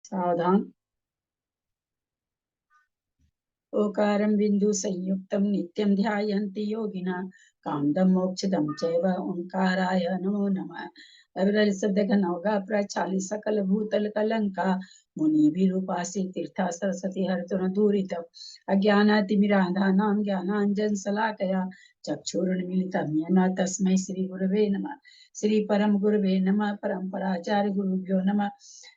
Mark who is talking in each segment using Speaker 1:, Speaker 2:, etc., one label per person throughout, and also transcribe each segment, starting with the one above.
Speaker 1: सावधान। ओकारं बिंदु संयुक्तं नित्यं ध्यायन्ति योगिना कामदं मोक्षदं चैव ओंकाराय नमो नमः। अविरल शब्द का नवगा प्रचाली सकल भूतल कलंका मुनि भी रूपासी तीर्था सरस्वती हरतुन दूरित अज्ञानातिमिरांधानां ज्ञानांजन शलाकया चक्षुरुन्मीलितं येन तस्मै श्री गुरवे नमः। श्री परम गुरवे नमः। परम्पराचार्य गुरुभ्यो नमः।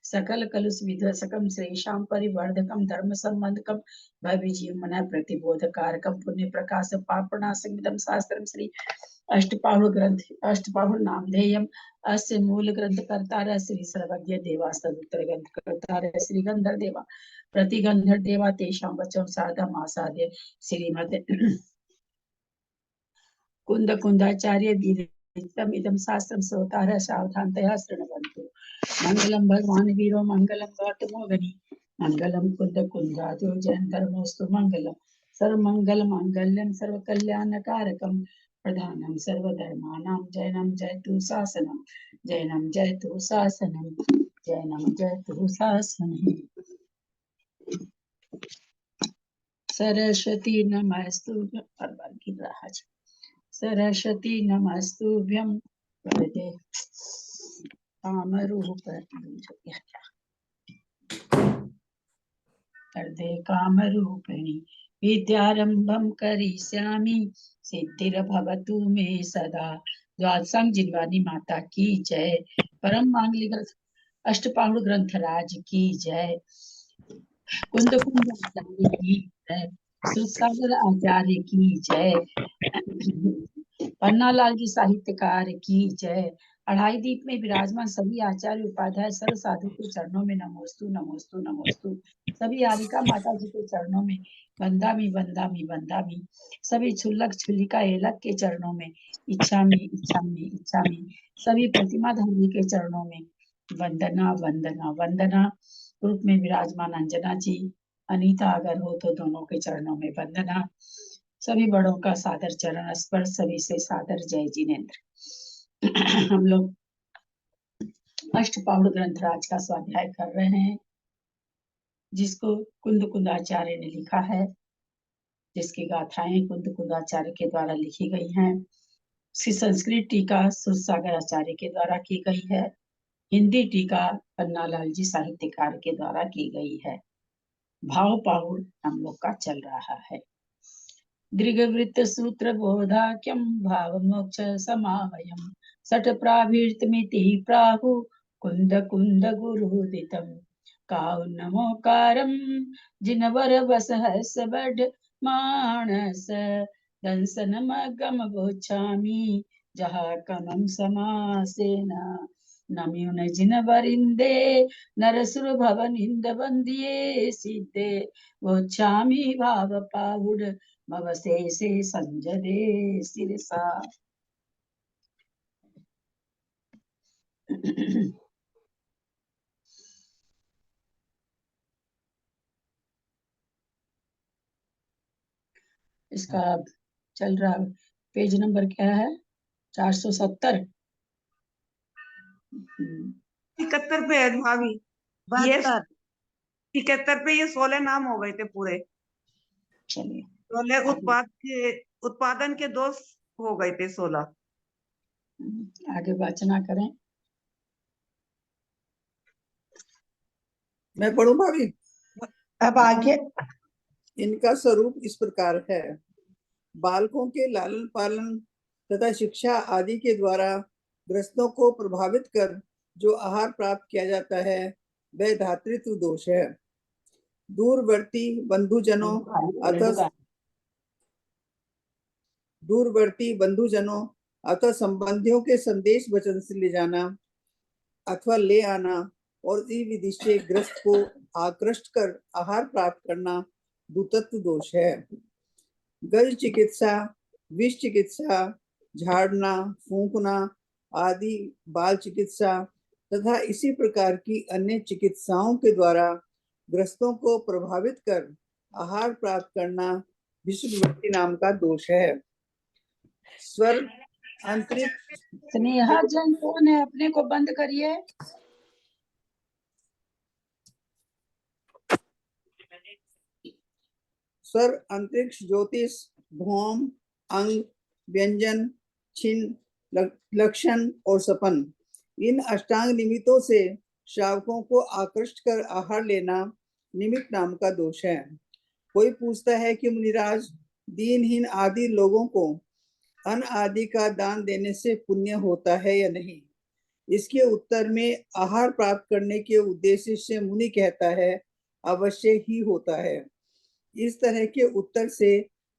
Speaker 1: सकल कलुष विध्वसकम श्रेषां परिवर्धकम धर्म संबंधकम भव्य जीवन प्रतिबोधकारकम पुण्य प्रकाश पापनाशमिदं शास्त्रम श्री अष्टपाहुर ग्रंथ अष्टपाहुर नामधेयम अस्य मूल ग्रंथ कर्तार श्री सर्वज्ञ देवास्तुत्र ग्रंथ कर्तार श्री गंधर देवा प्रतिगंधर देवा तेषां वचन साधम आसाद्य श्रीमद कुंद कुंदाचार्य विदितम इदं शास्त्रम श्रोतारः सावधानतया शृण्वन्तु। मंगलम भगवान वीरो मंगलम गौतमोगनी मंगलम कुंद कुंदादो जयंतरमोस्तु मंगलम सर्वमंगल मांगल्यम सर्वकल्याणकारकम प्रधानम सर्वधर्मानां जयनम जयतु शासनम जयनम जयतु शासनम जयनम जयतु शासनम। सरस्वती नमस्तु सरस्वती नमस्तुभ्यं वरदे कामरूपिणी विद्यारंभं करिष्यामि सिद्धिर्भवतु मे सदा। द्वादशांग जिनवानी माता की जय। परम मांगलिक अष्टपाहुर ग्रंथराज की जय। कुंद कुंद आचार्य की जय। सुसागर आचार्य की जय। पन्नालाल जी साहित्यकार की जय। अढ़ाई दीप में विराजमान सभी आचार्य उपाध्याय सर्व साधु के चरणों में नमोस्तु नमोस्तु नमोस्तु। सभी आरिका माता जी के चरणों में वंदामी वंदामी वंदामी। सभी छुल्लक छुल्लिका एलक के चरणों में इच्छामी इच्छामी इच्छामी। सभी प्रतिमा धामी के चरणों में वंदना वंदना वंदना। रूप में विराजमान अंजना जी अनीता अगर हो तो दोनों के चरणों में वंदना। सभी बड़ों का सादर चरण स्पर्श। सभी से सादर जय जिनेन्द्र। हम लोग अष्टपाहुर ग्रंथराज का स्वाध्याय कर रहे हैं जिसको कुंद कुंदाचार्य ने लिखा है, जिसकी गाथाएं कुंद कुंदाचार्य के द्वारा लिखी गई हैं। इसकी संस्कृत टीका सुसागर आचार्य के द्वारा की गई है। हिंदी टीका पन्नालाल जी साहित्यकार के द्वारा की गई है। भाव पाहुर हम लोग का चल रहा है। दृगवृत्त सूत्र बोधाख्यम भाव मोक्ष समावयम सठ प्राभीर्तमिति प्राहु कुंद कुंद गुरुदितम काउ नमोकारम जिनवर बस हस बड मानस दंसन मगम बोछामी जहा कमम समासेना नम्युन जिन वरिंदे नरसुर भवन इंद बंदिये सिद्धे बोछामी भाव पाहुड भवसे से संजदे सिरसा। इसका चल रहा पेज नंबर क्या है? 470।
Speaker 2: 71 पे है भाभी। ये 71 पे ये 16 नाम हो गए थे पूरे।
Speaker 1: चलिए
Speaker 2: 16 उत्पादन के दोष हो गए थे 16।
Speaker 1: आगे वाचना करें।
Speaker 3: मैं पढ़ूं भाभी?
Speaker 1: अब आगे
Speaker 3: इनका स्वरूप इस प्रकार है। बालकों के लालन पालन तथा शिक्षा आदि के द्वारा ग्रस्तों को प्रभावित कर जो आहार प्राप्त किया जाता है वह धातृत्व दोष है। दूरवर्ती बंधुजनों अथवा संबंधियों के संदेश वचन से ले जाना अथवा ले आना और इस विधि से ग्रस्त को आकृष्ट कर आहार प्राप्त करना दूतत्व दोष है। गज चिकित्सा, विष चिकित्सा, झाड़ना, फूंकना आदि बाल चिकित्सा तथा इसी प्रकार की अन्य चिकित्साओं के द्वारा ग्रस्तों को प्रभावित कर आहार प्राप्त करना विषुवृत्ति नाम का दोष है। स्वर अंतरिक्ष
Speaker 1: स्नेहा जन कौन है? अपने को बंद करिए।
Speaker 3: स्वर, अंतरिक्ष, ज्योतिष, भौम, अंग, व्यंजन, छिन्न, लक्षण और सपन, इन अष्टांग निमित्तों से श्रावकों को आकृष्ट कर आहार लेना निमित्त नाम का दोष है। कोई पूछता है कि मुनिराज, दीनहीन आदि लोगों को अन्न आदि का दान देने से पुण्य होता है या नहीं? इसके उत्तर में आहार प्राप्त करने के उद्देश्य से मुनि कहता है, अवश्य ही होता है। इस तरह के उत्तर से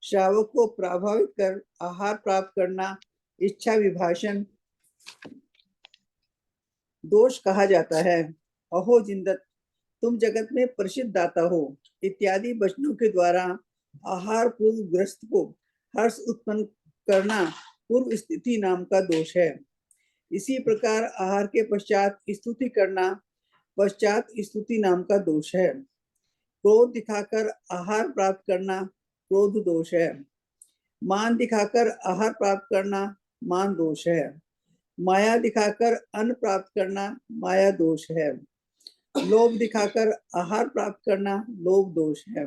Speaker 3: श्रावक को प्रभावित कर आहार प्राप्त करना इच्छा विभाषण दोष कहा जाता है। अहो जिंदत, तुम जगत में प्रसिद्ध दाता हो इत्यादि वचनों के द्वारा आहार पूर्व ग्रस्त को हर्ष उत्पन्न करना पूर्व स्थिति नाम का दोष है। इसी प्रकार आहार के पश्चात स्तुति करना पश्चात स्तुति नाम का दोष है। क्रोध दिखाकर आहार प्राप्त करना क्रोध दोष है। मान दिखाकर आहार प्राप्त करना मान दोष है। माया दिखाकर अन्न प्राप्त करना माया दोष है। लोभ दिखाकर आहार प्राप्त करना लोभ दोष है।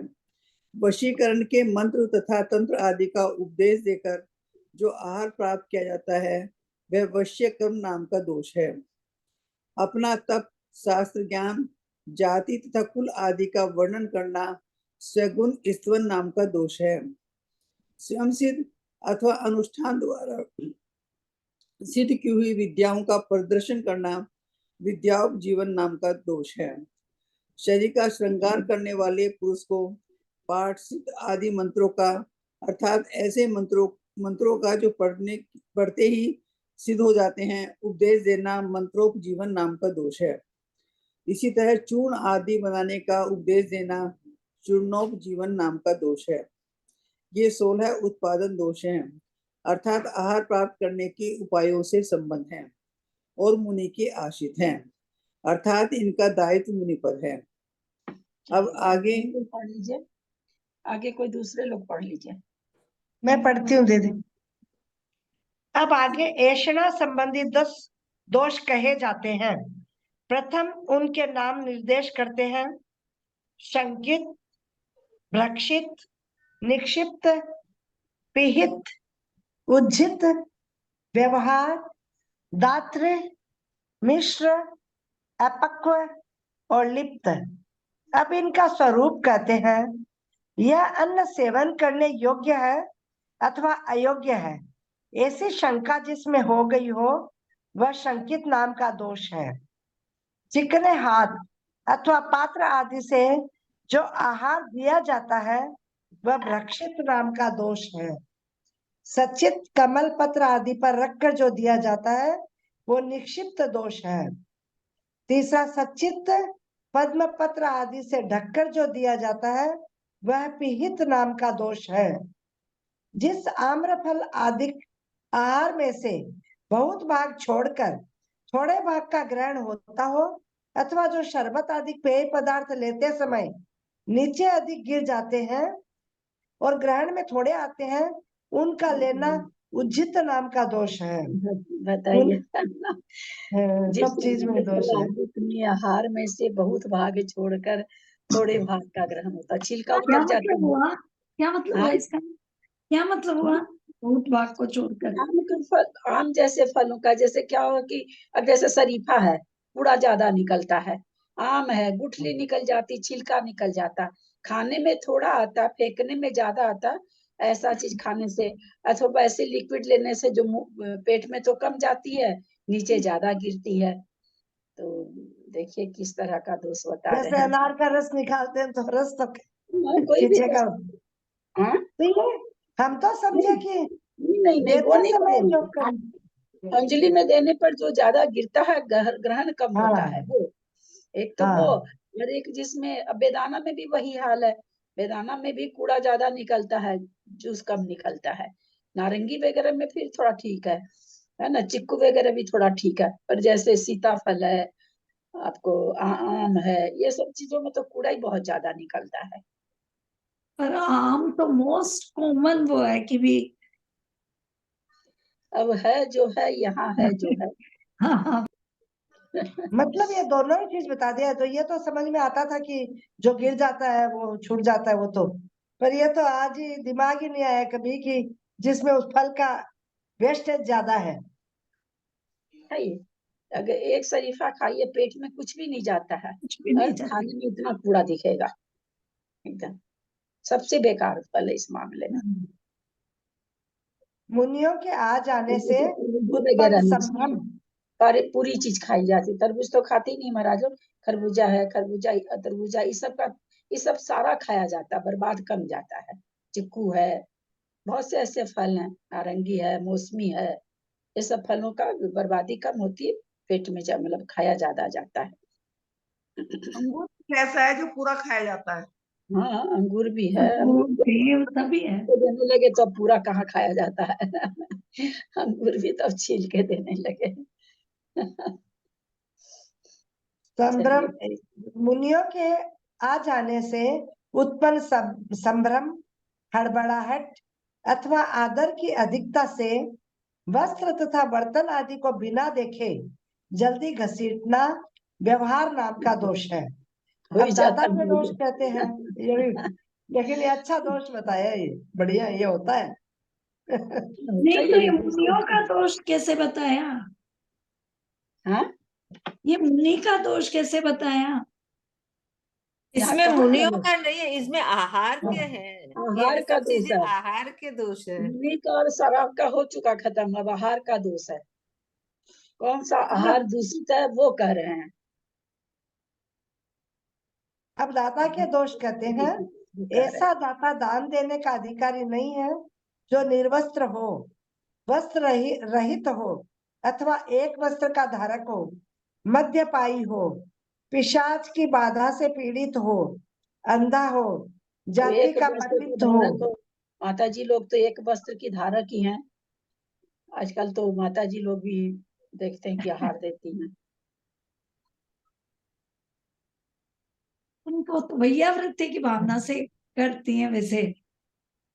Speaker 3: वशीकरण के मंत्र तथा तंत्र आदि का उपदेश देकर जो आहार प्राप्त किया जाता है वह वश्य कर्म नाम का दोष है। अपना तप, शास्त्र ज्ञान, जाति तथा कुल आदि का वर्णन करना सगुण स्तवन नाम का दोष है। स्वयं सिद्ध अथवा अनुष्ठान द्वारा सिद्ध की हुई विद्याओं का प्रदर्शन करना विद्यापजीवन नाम का दोष है। शरीर का श्रृंगार करने वाले पुरुष को पाठ, सिद्ध आदि मंत्रों का अर्थात ऐसे मंत्रों का जो पढ़ते ही सिद्ध हो जाते हैं उपदेश देना मंत्रोपजीवन नाम का दोष है। इसी तरह चूर्ण आदि बनाने का उपदेश देना चूर्णोपजीवन नाम का दोष है। ये 16 उत्पादन दोष हैं, अर्थात आहार प्राप्त करने के उपायों से संबंध है और मुनि के आश्रित हैं, अर्थात इनका दायित्व मुनि पर है। अब आगे
Speaker 1: पढ़ लीजिए, आगे कोई दूसरे लोग पढ़ लीजिए।
Speaker 4: मैं पढ़ती हूँ दीदी। अब आगे ऐषणा संबंधी 10 दोष कहे जाते हैं। प्रथम उनके नाम निर्देश करते हैं। शंकित, भ्रक्षित, निक्षिप्त, पिहित, उज्जित, व्यवहार, दात्र, मिश्र, अपक्व और लिप्त। अब इनका स्वरूप कहते हैं। यह अन्न सेवन करने योग्य है अथवा अयोग्य है, ऐसी शंका जिसमें हो गई हो वह शंकित नाम का दोष है। चिकने हाथ अथवा पात्र आदि से जो आहार दिया जाता है वह भ्रक्षित नाम का दोष है। सचित कमल पत्र आदि पर रखकर जो दिया जाता है वो निक्षिप्त दोष है। तीसरा, सचित पद्म पत्र आदि से ढककर जो दिया जाता है वह पिहित नाम का दोष है। जिस आम्रफल आदि आहार में से बहुत भाग छोड़कर थोड़े भाग का ग्रहण होता हो अथवा जो शरबत आदि पेय पदार्थ लेते समय नीचे अधिक गिर जाते हैं और ग्रहण में थोड़े आते हैं, उनका लेना उज्जित नाम का दोष है।
Speaker 1: बताइए
Speaker 4: सब चीज में दोष है।
Speaker 1: अपने आहार में से बहुत भाग छोड़कर थोड़े भाग का ग्रहण होता, छिलका उतर जाता
Speaker 5: मतलब हुआ? क्या मतलब हुआ इसका? क्या मतलब हुआ बहुत भाग को छोड़कर?
Speaker 1: आम का फल, आम जैसे फलों का, जैसे क्या हो कि अब जैसे शरीफा है पूरा ज्यादा निकलता है, आम है गुठली निकल जाती, छिलका निकल जाता, खाने में थोड़ा आता, फेंकने में ज्यादा आता। ऐसा चीज खाने से अथवा वैसे लिक्विड लेने से जो पेट में तो कम जाती है, नीचे ज्यादा गिरती है। तो देखिए किस तरह का दोष बता रहे
Speaker 4: जैसे
Speaker 1: हैं।
Speaker 4: अनार का रस निकालते हैं तो रस तो
Speaker 1: कोई भी
Speaker 4: खींचेगा।
Speaker 1: हाँ?
Speaker 4: तो ये हम तो समझे कि
Speaker 1: नहीं वो नहीं
Speaker 4: समय
Speaker 1: बोल
Speaker 4: जो
Speaker 1: रही। अंजलि में देने पर जो ज्यादा गिरता है, ग्रहण कम होता है वो। एक तो वो, और एक जिसमें अब बेदाना में भी वही हाल है, बेदाना में भी कूड़ा ज्यादा निकलता है, जूस कम निकलता है। नारंगी वगैरह में फिर थोड़ा ठीक है ना, चिक्कू वगैरह भी थोड़ा ठीक है, पर जैसे सीताफल है, आपको आम है, ये सब चीजों में तो कूड़ा ही बहुत ज्यादा निकलता है।
Speaker 5: पर आम तो मोस्ट कॉमन वो है कि भी
Speaker 1: अब है जो है, यहाँ है जो है।
Speaker 5: हाँ हाँ
Speaker 4: मतलब ये दोनों ही चीज बता दिया, तो ये तो समझ में आता था कि जो गिर जाता है वो छूट जाता है वो तो, पर ये तो आज ही दिमाग ही नहीं आया कभी कि जिसमें उस फल का वेस्टेज ज्यादा है।
Speaker 1: ये अगर एक शरीफा खाइए पेट में कुछ भी नहीं जाता है,
Speaker 5: कुछ भी नहीं
Speaker 1: और
Speaker 5: जाता।
Speaker 1: खाने में इतना कूड़ा दिखेगा, एकदम सबसे बेकार फल है इस मामले में।
Speaker 4: मुनियों के आ जाने से
Speaker 1: तरबूज
Speaker 4: उत्पन्न
Speaker 1: वगैरह नहीं,
Speaker 4: संभ्रम।
Speaker 1: पर पूरी चीज खाई जाती, तरबूज तो खाते ही नहीं महाराज लोग। खरबूजा है, खरबूजा तरबूजा ये सब सारा खाया जाता है, बर्बाद कम जाता है। चिक्कू है, बहुत से ऐसे फल हैं, नारंगी है, मौसमी है, ये सब फलों का बर्बादी कम होती है, पेट में मतलब खाया ज्यादा जाता है।
Speaker 2: अंगूर कैसा है जो पूरा खाया जाता है?
Speaker 1: हाँ अंगूर भी है,
Speaker 5: वो सेब सभी है।
Speaker 1: तो देने लगे तो अब पूरा कहाँ खाया जाता है। अंगूर भी तो अब छील के देने लगे।
Speaker 4: संभ्रम,
Speaker 1: चलिए,
Speaker 4: मुनियों के आ जाने से उत्पन्न संभ्रम, हड़बड़ाहट अथवा आदर की अधिकता से वस्त्र तथा बर्तन आदि को बिना देखे जल्दी घसीटना व्यवहार नाम का दोष है।
Speaker 1: हो
Speaker 4: अब
Speaker 1: ही
Speaker 4: दादा
Speaker 1: जाता
Speaker 4: के दोष
Speaker 1: है।
Speaker 4: कहते हैं ये भी, लेकिन ये अच्छा दोष बताया, ये बढ़िया, ये होता है।
Speaker 5: नहीं तो ये मुनियों का दोष कैसे बताया?
Speaker 1: हाँ
Speaker 5: ये मुनि का दोष कैसे बताया?
Speaker 1: यहाँ
Speaker 6: इसमें
Speaker 1: कहाँ
Speaker 6: मुनियों
Speaker 1: है?
Speaker 6: का नहीं है, इसमें आहार के हैं। ये
Speaker 1: आहार
Speaker 6: जो
Speaker 1: का
Speaker 6: सब
Speaker 1: दोष
Speaker 6: चीजें
Speaker 1: है,
Speaker 6: आहार के दोष है।
Speaker 1: मीट और शराब का हो चुका खत्म, अब आहार का दोष है। कौन सा आहार दूषित है वो कह रहे हैं।
Speaker 4: अब दाता के दोष कहते हैं,
Speaker 1: वो कह रहे हैं।
Speaker 4: ऐसा दाता दान देने का अधिकारी नहीं है जो निर्वस्त्र हो, वस्त्र रहित हो अथवा एक वस्त्र का धारक हो, मद्यपायी हो, पिशाच की बाधा से पीड़ित हो, अंधा हो,
Speaker 1: तो
Speaker 4: जाति
Speaker 1: एक
Speaker 4: का
Speaker 1: वस्त्र के
Speaker 4: पतित हो।
Speaker 1: धारक हो, माता जी लोग तो एक वस्त्र की धारक ही हैं। आजकल तो माता जी लोग भी देखते हैं कि आहार देती हैं।
Speaker 5: उनको तो भैया वृत्ति की भावना से करती हैं वैसे,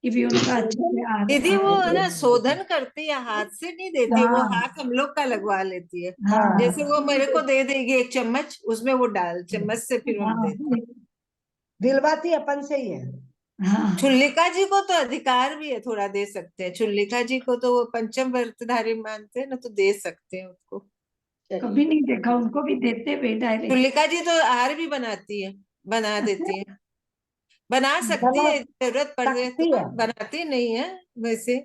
Speaker 5: कि भी उनका अच्छे से
Speaker 6: दीदी वो है ना
Speaker 5: आहार।
Speaker 6: शोधन करती है, हाथ से नहीं देती है, वो
Speaker 5: हाँ
Speaker 6: हाथ हम लोग का लगवा लेती है।
Speaker 5: हाँ
Speaker 6: जैसे वो मेरे को दे देगी एक चम्मच, उसमें वो डाल चम्मच से फिर हम
Speaker 5: हाँ
Speaker 6: देते हैं।
Speaker 4: दिलवाती अपन से ही है।
Speaker 5: हाँ।
Speaker 6: चुल्लिका जी को तो अधिकार भी है, थोड़ा दे सकते हैं। चुल्लिका जी को तो वो पंचम व्रतधारी मानते हैं ना, तो दे सकते हैं उसको।
Speaker 5: कभी नहीं देखा उनको भी देते हुए डायरेक्ट।
Speaker 6: चुल्लिका जी तो आहार भी बनाती है, बना देती है, बना सकती
Speaker 4: बना
Speaker 6: है, जरूरत पड़े
Speaker 4: सकती
Speaker 6: तो।
Speaker 4: है।
Speaker 6: बनाती नहीं है वैसे,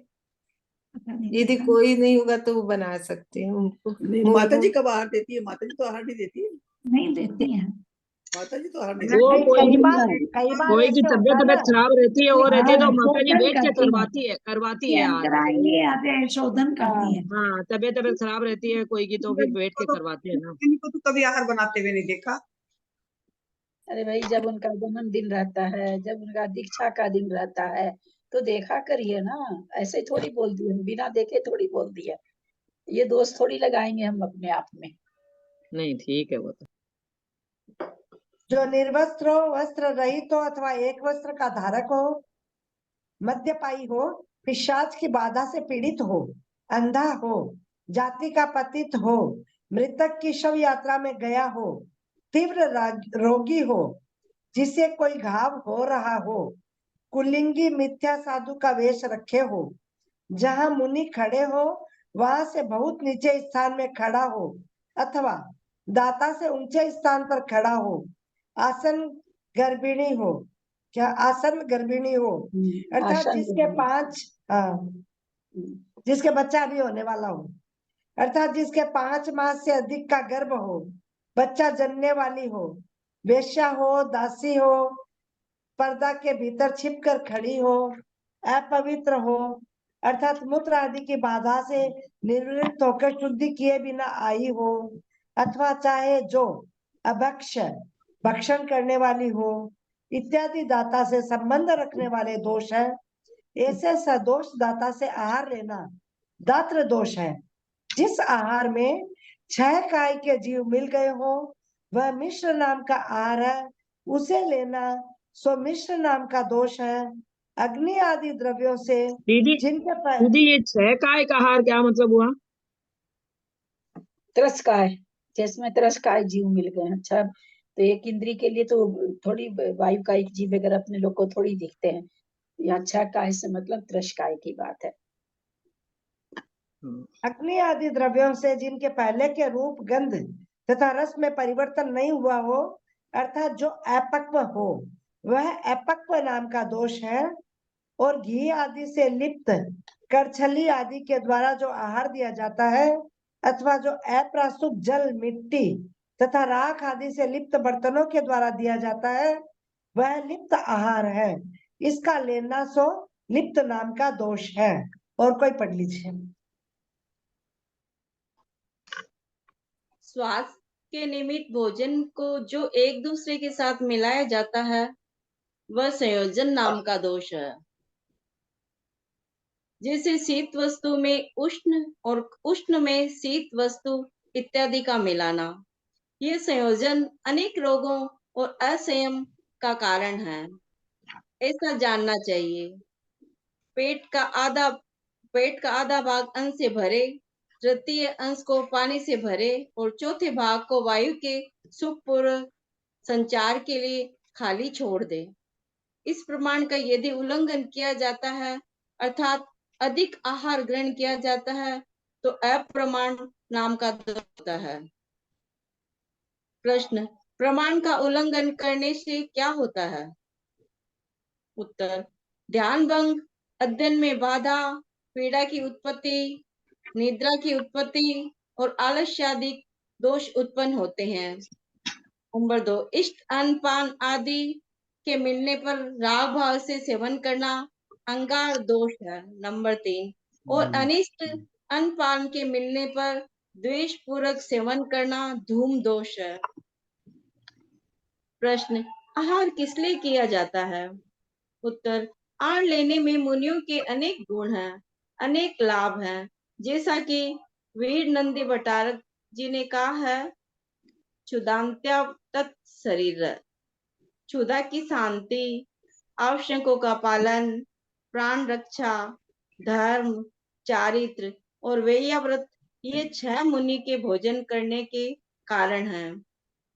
Speaker 5: पता नहीं
Speaker 6: यदि
Speaker 5: देखा।
Speaker 6: कोई नहीं होगा तो वो बना सकते हैं उनको।
Speaker 3: नहीं, माता जी कब आहार देती है? माता जी तो आहार नहीं देती है।
Speaker 5: नहीं देती हैं।
Speaker 3: माता जी तो आहार नहीं
Speaker 2: वो
Speaker 3: देती।
Speaker 4: नहीं,
Speaker 2: कोई
Speaker 4: कई बार
Speaker 7: कोई की
Speaker 4: ऐसे होता
Speaker 7: तबियत
Speaker 4: है ना
Speaker 7: तबियत खराब रहती है, वो
Speaker 4: कि
Speaker 7: रहती है,
Speaker 5: हाँ
Speaker 7: तो माता जी
Speaker 5: शोधन
Speaker 7: बैठ के
Speaker 5: करती है,
Speaker 7: करवाती है
Speaker 5: स्कैन
Speaker 7: आहार।
Speaker 5: कराएंगे आते हैं शोधन करती है।
Speaker 7: हाँ, तबियत तबियत खराब रहती है कोई की, तो फिर बैठ के करवाते हैं ना।
Speaker 2: इनको तो कभी आहार बनाते हुए नहीं देखा।
Speaker 1: अरे भाई जब उनका जन्मदिन रहता है, जब उनका दीक्षा का दिन रहता है, तो देखा करिए ना। ऐसे ही थोड़ी बोल दिए, बिना देखे थोड़ी बोल दिए। ये दोस्त थोड़ी लगाएंगे हम अपने आप में।
Speaker 7: नहीं ठीक है वो तो।
Speaker 4: जो निर्वस्त्र हो, वस्त्र रहित हो अथवा एक वस्त्र का धारक हो, मद्यपायी हो, पिशाच की बाधा से पीड़ित हो, अंधा हो, जाति का पतित हो, मृतक की शव यात्रा में गया हो, तीव्र रोगी हो, जिसे कोई घाव हो रहा हो, कुलिंगी मिथ्या साधु का वेश रखे हो, जहां मुनि खड़े हो वहां से बहुत नीचे स्थान में खड़ा हो अथवा दाता से ऊंचे स्थान पर खड़ा हो, आसन गर्भिणी हो, क्या आसन गर्भिणी हो, अर्थात
Speaker 1: आसन
Speaker 4: जिसके
Speaker 1: में।
Speaker 4: 5, जिसके बच्चा भी होने वाला हो, अर्थात जिसके 5 मास से अधिक का गर्भ हो, बच्चा जन्मने वाली हो, वेश्या हो, दासी हो, पर्दा के भीतर छिपकर खड़ी हो, अपवित्र हो, अर्थात मूत्र आदि की बाधा से निर्वृत्त होकर शुद्धि किए बिना आई हो, अथवा चाहे जो अभक्ष भक्षण करने वाली हो, इत्यादि दाता से संबंध रखने वाले दोष है। ऐसे सदोष दाता से आहार लेना दात्र दोष है। जिस आहार में 6 काय के जीव मिल गए हो वह मिश्र नाम का आहार है, उसे लेना सो मिश्र नाम का दोष है। अग्नि आदि द्रव्यों से
Speaker 7: दीदी
Speaker 4: जिनके पर
Speaker 7: दीदी, ये 6 काय का आहार क्या मतलब हुआ?
Speaker 1: त्रस का है, जिसमें त्रस्काय जीव मिल गए। अच्छा, तो एक इंद्री के लिए तो थोड़ी वायु का एक जीव वगैरह अपने लोग को थोड़ी दिखते हैं। ये अच्छा काय से मतलब त्रस्काय की बात है।
Speaker 4: अग्नि आदि द्रव्यों से जिनके पहले के रूप, गंध तथा रस में परिवर्तन नहीं हुआ हो, अर्थात जो अपक्व हो, वह अपक्व नाम का दोष है। और घी आदि से लिप्त करछली आदि के द्वारा जो आहार दिया जाता है, अथवा जो अप्रासुक जल, मिट्टी तथा राख आदि से लिप्त बर्तनों के द्वारा दिया जाता है, वह लिप्त आहार है। इसका लेना सो लिप्त नाम का दोष है। और कोई पढ़ लीजिए।
Speaker 8: स्वास्थ्य के निमित्त भोजन को जो एक दूसरे के साथ मिलाया जाता है, वह संयोजन नाम का दोष है। जैसे शीत वस्तु में उष्ण और उष्ण में शीत वस्तु इत्यादि का मिलाना, ये संयोजन अनेक रोगों और असंयम का कारण है। ऐसा जानना चाहिए। पेट का आधा भाग अन्न से भरे, तृतीय अंश को पानी से भरे और चौथे भाग को वायु के सुखपूर्वक संचार के लिए खाली छोड़ दे। इस प्रमाण का यदि उल्लंघन किया जाता है, अर्थात अधिक आहार ग्रहण किया जाता है, तो अप्रमाण नाम का दोष होता है। प्रश्न, प्रमाण का उल्लंघन करने से क्या होता है? उत्तर, ध्यान भंग, अध्ययन में बाधा, पीड़ा की उत्पत्ति, निद्रा की उत्पत्ति और आलस्यादि दोष उत्पन्न होते हैं। नंबर 2, इष्ट अन्न आदि के मिलने पर राग भाव से सेवन करना अंगार दोष है। नंबर 3, और अनिष्ट अन्न के मिलने पर द्वेष पूर्वक सेवन करना धूम दोष है। प्रश्न, आहार किस लिए किया जाता है? उत्तर, आहार लेने में मुनियों के अनेक गुण हैं, अनेक लाभ हैं। जैसा कि वीर नंदी भट्टारक जी ने कहा है, क्षुधांत्या तत्शरीर, क्षुधा की शांति, आवश्यकों का पालन, प्राण रक्षा, धर्म, चारित्र और वेयाव्रत, ये 6 मुनि के भोजन करने के कारण हैं।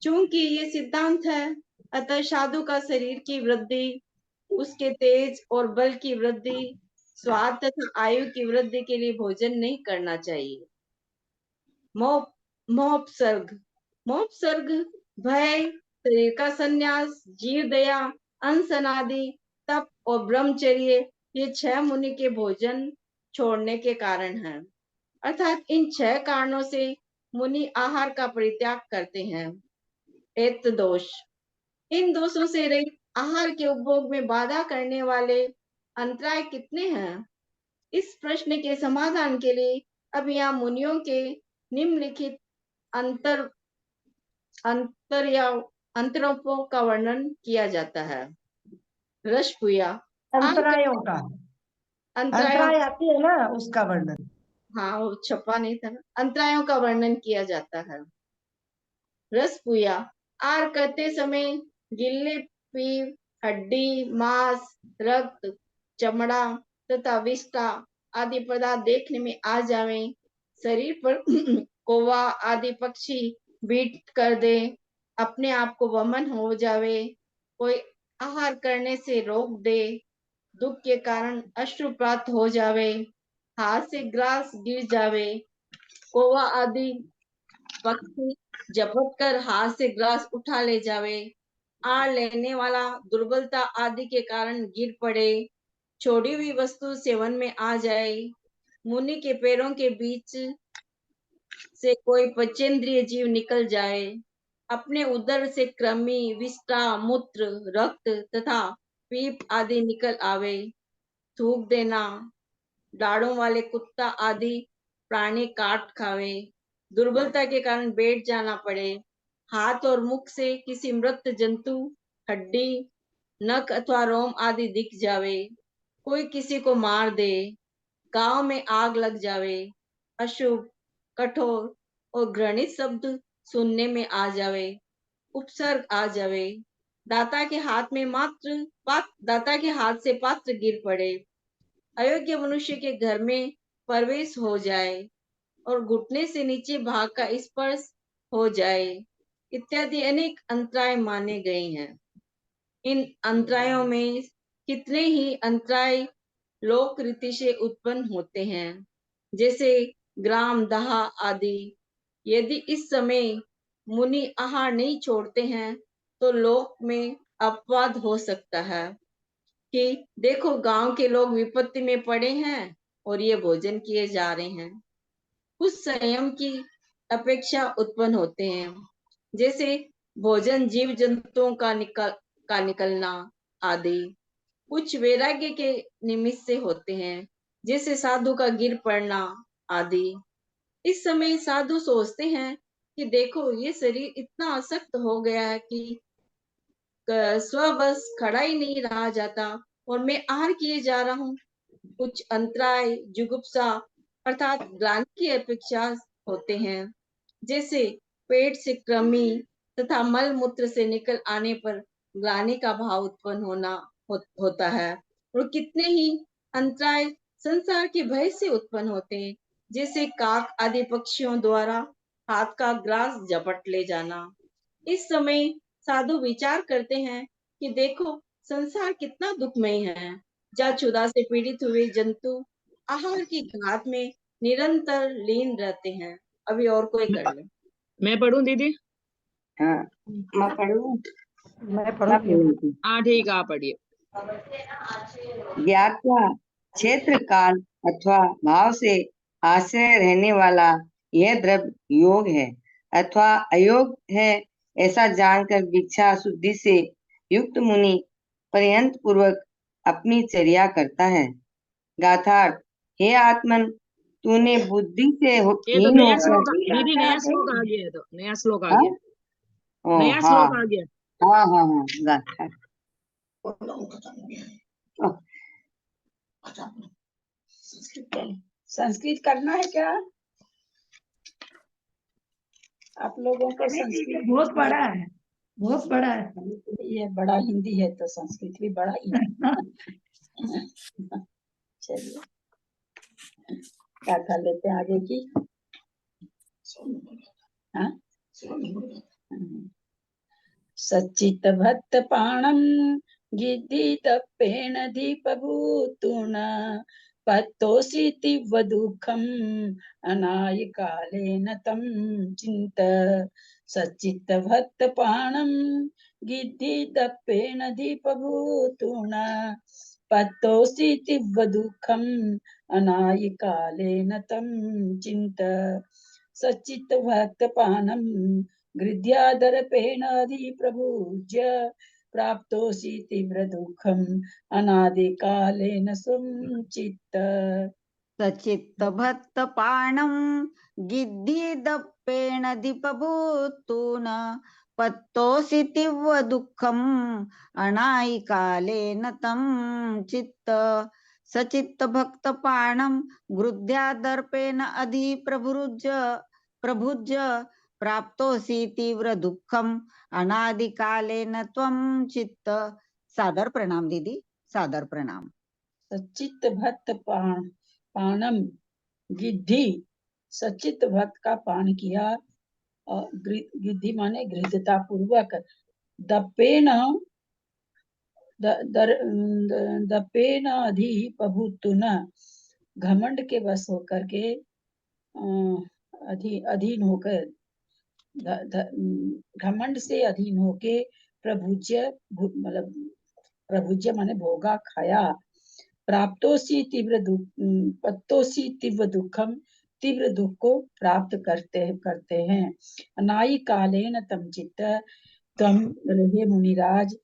Speaker 8: चूंकि ये सिद्धांत है, अतः साधु का शरीर की वृद्धि, उसके तेज और बल की वृद्धि, स्वाद तथा आयु की वृद्धि के लिए भोजन नहीं करना चाहिए। मोपसर्ग, भय, शरीर का संन्यास, जीव दया, अनशनादि, तप और ब्रह्मचर्य, ये 6 मुनि के भोजन छोड़ने के कारण हैं। अर्थात इन 6 कारणों से मुनि आहार का परित्याग करते हैं। एत दोष, इन दोषों से रहित आहार के उपभोग में बाधा करने वाले अंतराय कितने हैं? इस प्रश्न के समाधान के लिए अब यहाँ मुनियों के निम्नलिखित अंतरों का वर्णन किया जाता है। रसपुया,
Speaker 4: अंतरायों का, अंतराय आती है ना, उसका वर्णन।
Speaker 8: हाँ, वो छपा नहीं था ना। अंतरायों का वर्णन किया जाता है। रसपुया, आहार करते समय गिल्ले, पीप, हड्डी, मांस, रक्त, चमड़ा तथा विष्ठा आदि पदार्थ देखने में आ जावे, शरीर पर कौवा आदि पक्षी बीट कर दे, अपने आप को वमन हो जावे, कोई आहार करने से रोक दे, दुख के कारण अश्रु प्राप्त हो जावे, हाथ से ग्रास गिर जावे, कौवा आदि पक्षी झपट कर हाथ से ग्रास उठा ले जावे, आहार लेने वाला दुर्बलता आदि के कारण गिर पड़े, छोड़ी हुई वस्तु सेवन में आ जाए, मुनि के पैरों के बीच से कोई पंचेंद्रिय जीव निकल जाए, अपने उदर से कृमि, विष्ठा, मूत्र, रक्त तथा पीप आदि निकल आवे, थूक देना, दाढ़ों वाले कुत्ता आदि प्राणी काट खावे, दुर्बलता के कारण बैठ जाना पड़े, हाथ और मुख से किसी मृत जंतु, हड्डी, नख अथवा रोम आदि दिख जावे, कोई किसी को मार दे, गांव में आग लग जावे, अशुभ, कठोर और घृणित शब्द सुनने में आ जावे, उपसर्ग आ जावे, दाता के हाथ से पात्र गिर पड़े, अयोग्य मनुष्य के घर में प्रवेश हो जाए और घुटने से नीचे भाग का स्पर्श हो जाए इत्यादि अनेक अंतराय माने गए हैं। इन अंतरायों में कितने ही अंतराय लोक रीति से उत्पन्न होते हैं, जैसे ग्राम दाह आदि। यदि इस समय मुनि आहार नहीं छोड़ते हैं तो लोक में अपवाद हो सकता है कि देखो गांव के लोग विपत्ति में पड़े हैं और ये भोजन किए जा रहे हैं। कुछ संयम की अपेक्षा उत्पन्न होते हैं, जैसे भोजन जीव जंतुओं का निकलना आदि। कुछ वैराग्य के निमित्त से होते हैं, जैसे साधु का गिर पड़ना आदि। इस समय साधु सोचते हैं कि देखो ये शरीर इतना आसक्त हो गया है कि स्वबस खड़ा ही नहीं रहा जाता और मैं आहार किए जा रहा हूँ। कुछ अंतराय जुगुप्सा अर्थात ग्लानि की अपेक्षा होते हैं, जैसे पेट से कृमि तथा मल मूत्र से निकल आने पर ग्लानि का भाव उत्पन्न होता है। और कितने ही अंतराय संसार के भय से उत्पन्न होते हैं, जैसे काक आदि पक्षियों द्वारा हाथ का ग्रास झपट ले जाना। इस समय साधु विचार करते हैं कि देखो संसार कितना दुखमय है, जहाँ क्षुधा से पीड़ित हुए जंतु आहार की घात में निरंतर लीन रहते हैं। अभी और कोई कर ले।
Speaker 7: मैं पढ़ूं दीदी?
Speaker 9: हाँ मैं पढ़ूं।
Speaker 4: मैं पढ़ूंगी।
Speaker 7: हाँ ठीक है, आप पढ़िए।
Speaker 9: ज्ञात्वा क्षेत्र काल अथवा भाव से आश्रय रहने वाला यह द्रव्य योग है अथवा अयोग है, ऐसा जानकर भिक्षा शुद्धि से युक्त मुनि पर्यंत पूर्वक अपनी चर्या करता है। गाथार्थ, हे आत्मन, तूने बुद्धि से
Speaker 7: ये तो
Speaker 9: हीन
Speaker 7: नया
Speaker 9: होकर
Speaker 7: श्लोक दीदी, नया श्लोक आ गया है, तो नया श्लोक आ
Speaker 9: हाँ?
Speaker 7: गया,
Speaker 9: ओ,
Speaker 7: नया
Speaker 9: हाँ
Speaker 7: श्लोक आ गया।
Speaker 9: हाँ हाँ हाँ गाथार्थ।
Speaker 1: संस्कृत करना है क्या? आप लोगों को संस्कृत
Speaker 5: बहुत बड़ा है, बहुत बड़ा है।
Speaker 1: ये बड़ा हिंदी है तो संस्कृत भी बड़ा ही है। चलिए क्या कर लेते हैं आगे की। हाँ? सच्चित भक्त पाणम गिद्धि तप्पेण दीपभूतुन पत्तोषि तीव्र दुःखम अनाय कालेन तं चिंत। सच्चित भक्त पाणम गिद्धि तप्पेण दीपभूतुन पत्तोषि तीव्र दुःखम अनाय कालेन तं चिंत। सच्चित भक्त पाणम गृध्यादर्पेणाधिप्रभुज्य प्राप्तोऽसि तीव्र दुःखम अनादिकालेन संचित्त।
Speaker 10: सचित्त भक्त पाणम गिद्धि दप्पेण दीपभूतून पत्तोऽसि तीव्र दुःखम अनायिकालेन तं चित्त। सचित्त भक्त पाणम गृध्यादर्पेण प्रभुज्य प्राप्तोऽसि तीव्र दुःखम अनादिकालेन त्वं चित्त। सादर प्रणाम दीदी, सादर प्रणाम।
Speaker 1: सच्चित भक्त पानम गिद्धि, सच्चित भक्त का पान किया और गिद्धि माने गृद्धता पूर्वक दप्पेन दप्पेन अधिपभूतुन, घमंड के वश होकर के अधीन होकर, घमंड से अधीन होके प्रभुज्य मतलब प्रभुज्य माने भोगा खाया। प्राप्तोषि तीव्र पत्तोषि तीव्र दुःखम, तीव्र दुख को प्राप्त करते हैं। अनायि कालेन तम चित्त, तम हे मुनिराज,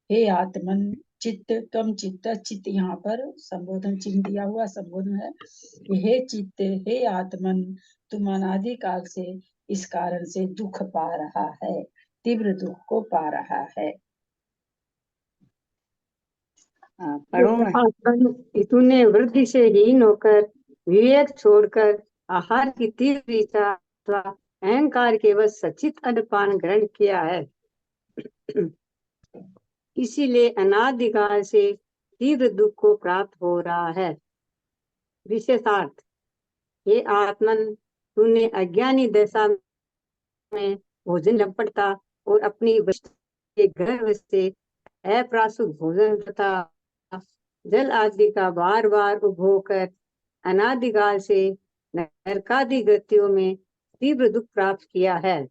Speaker 1: हे आत्मन, चित्त तम चित्त, चित्त यहाँ पर संबोधन चिन्ह दिया हुआ संबोधन है। हे चित्त, हे आत्मन, तुम अनादि काल से इस कारण से दुख पा रहा है, तीव्र दुख को पा रहा है।
Speaker 11: तूने वृद्धि से हीन होकर विवेक छोड़कर आहार की तीव्र इच्छा अथवा अहंकार के वश सचित अन्नपान ग्रहण किया है, इसीलिए अनादिकाल से तीव्र दुख को प्राप्त हो रहा है। विशेषार्थ, हे आत्मन, तूने अज्ञानी दशा में भोजन न पड़ता और अपनी वस्तु के गर्भ से अप्रासुक भोजन तथा जल आदि का बार बार उपभोग कर अनादिकाल से नरकादि गतियों में तीव्र दुख प्राप्त किया है।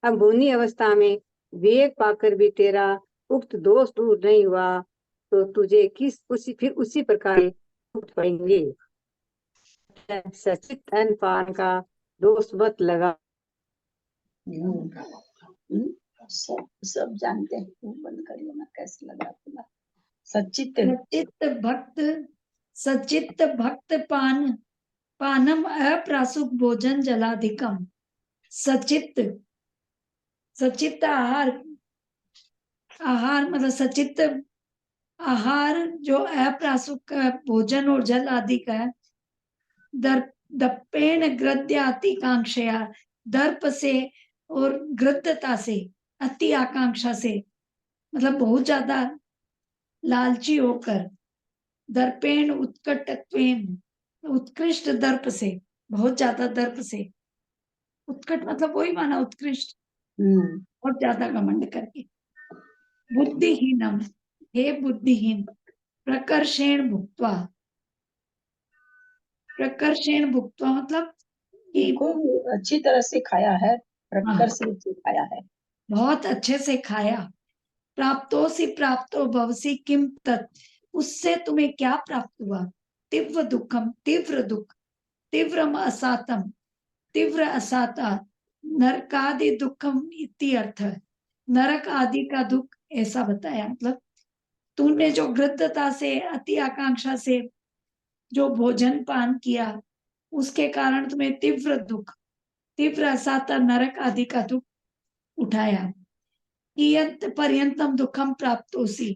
Speaker 11: अब मुनि अवस्था में विवेक पाकर भी तेरा उक्त दोष दूर नहीं हुआ तो तुझे फिर उसी प्रकार दुख पड़ेंगे। सचित अनपान का दोष मत लगा।
Speaker 1: सब जानते हैं, बंद करिए ना, कैसे लगा तुम्हें?
Speaker 5: सचित भक्त पानम अप्रासुक भोजन जलाधिकम। सचित आहार मतलब सचित आहार जो अप्रासुक भोजन और जल आदि का है। दर्पेण गृध्य अति कांक्षया, दर्प से और गृद्धता से, अति आकांक्षा से मतलब बहुत ज्यादा लालची होकर, दर्पेण उत्कटत्वेन उत्कृष्ट दर्प से, बहुत ज्यादा दर्प से, उत्कट मतलब वही माना उत्कृष्ट, बहुत ज्यादा घमंड करके। बुद्धिहीनम, हे बुद्धिहीन, प्रकर्षेण भुक्त्वा, प्रकर्षेण भुक्त्वा मतलब
Speaker 1: अच्छी तरह से खाया है, प्रकर्ष रूप से खाया है,
Speaker 5: बहुत अच्छे से खाया। प्राप्तोसी प्राप्तो भवसी किम तत्, उससे तुम्हें क्या प्राप्त हुआ? तीव्र दुखम, तीव्र दुख, तीव्रम असातम, तीव्र असाता, नरकादि दुखम इति अर्थ, नरक आदि का दुख ऐसा बताया। मतलब तूने जो गृद्धता से, अति आकांक्षा से जो भोजन पान किया उसके कारण तुम्हें तीव्र दुख, तीव्र असाता नरक आदि का दुख उठाया। कियंत पर्यंतम दुखम प्राप्तोसी,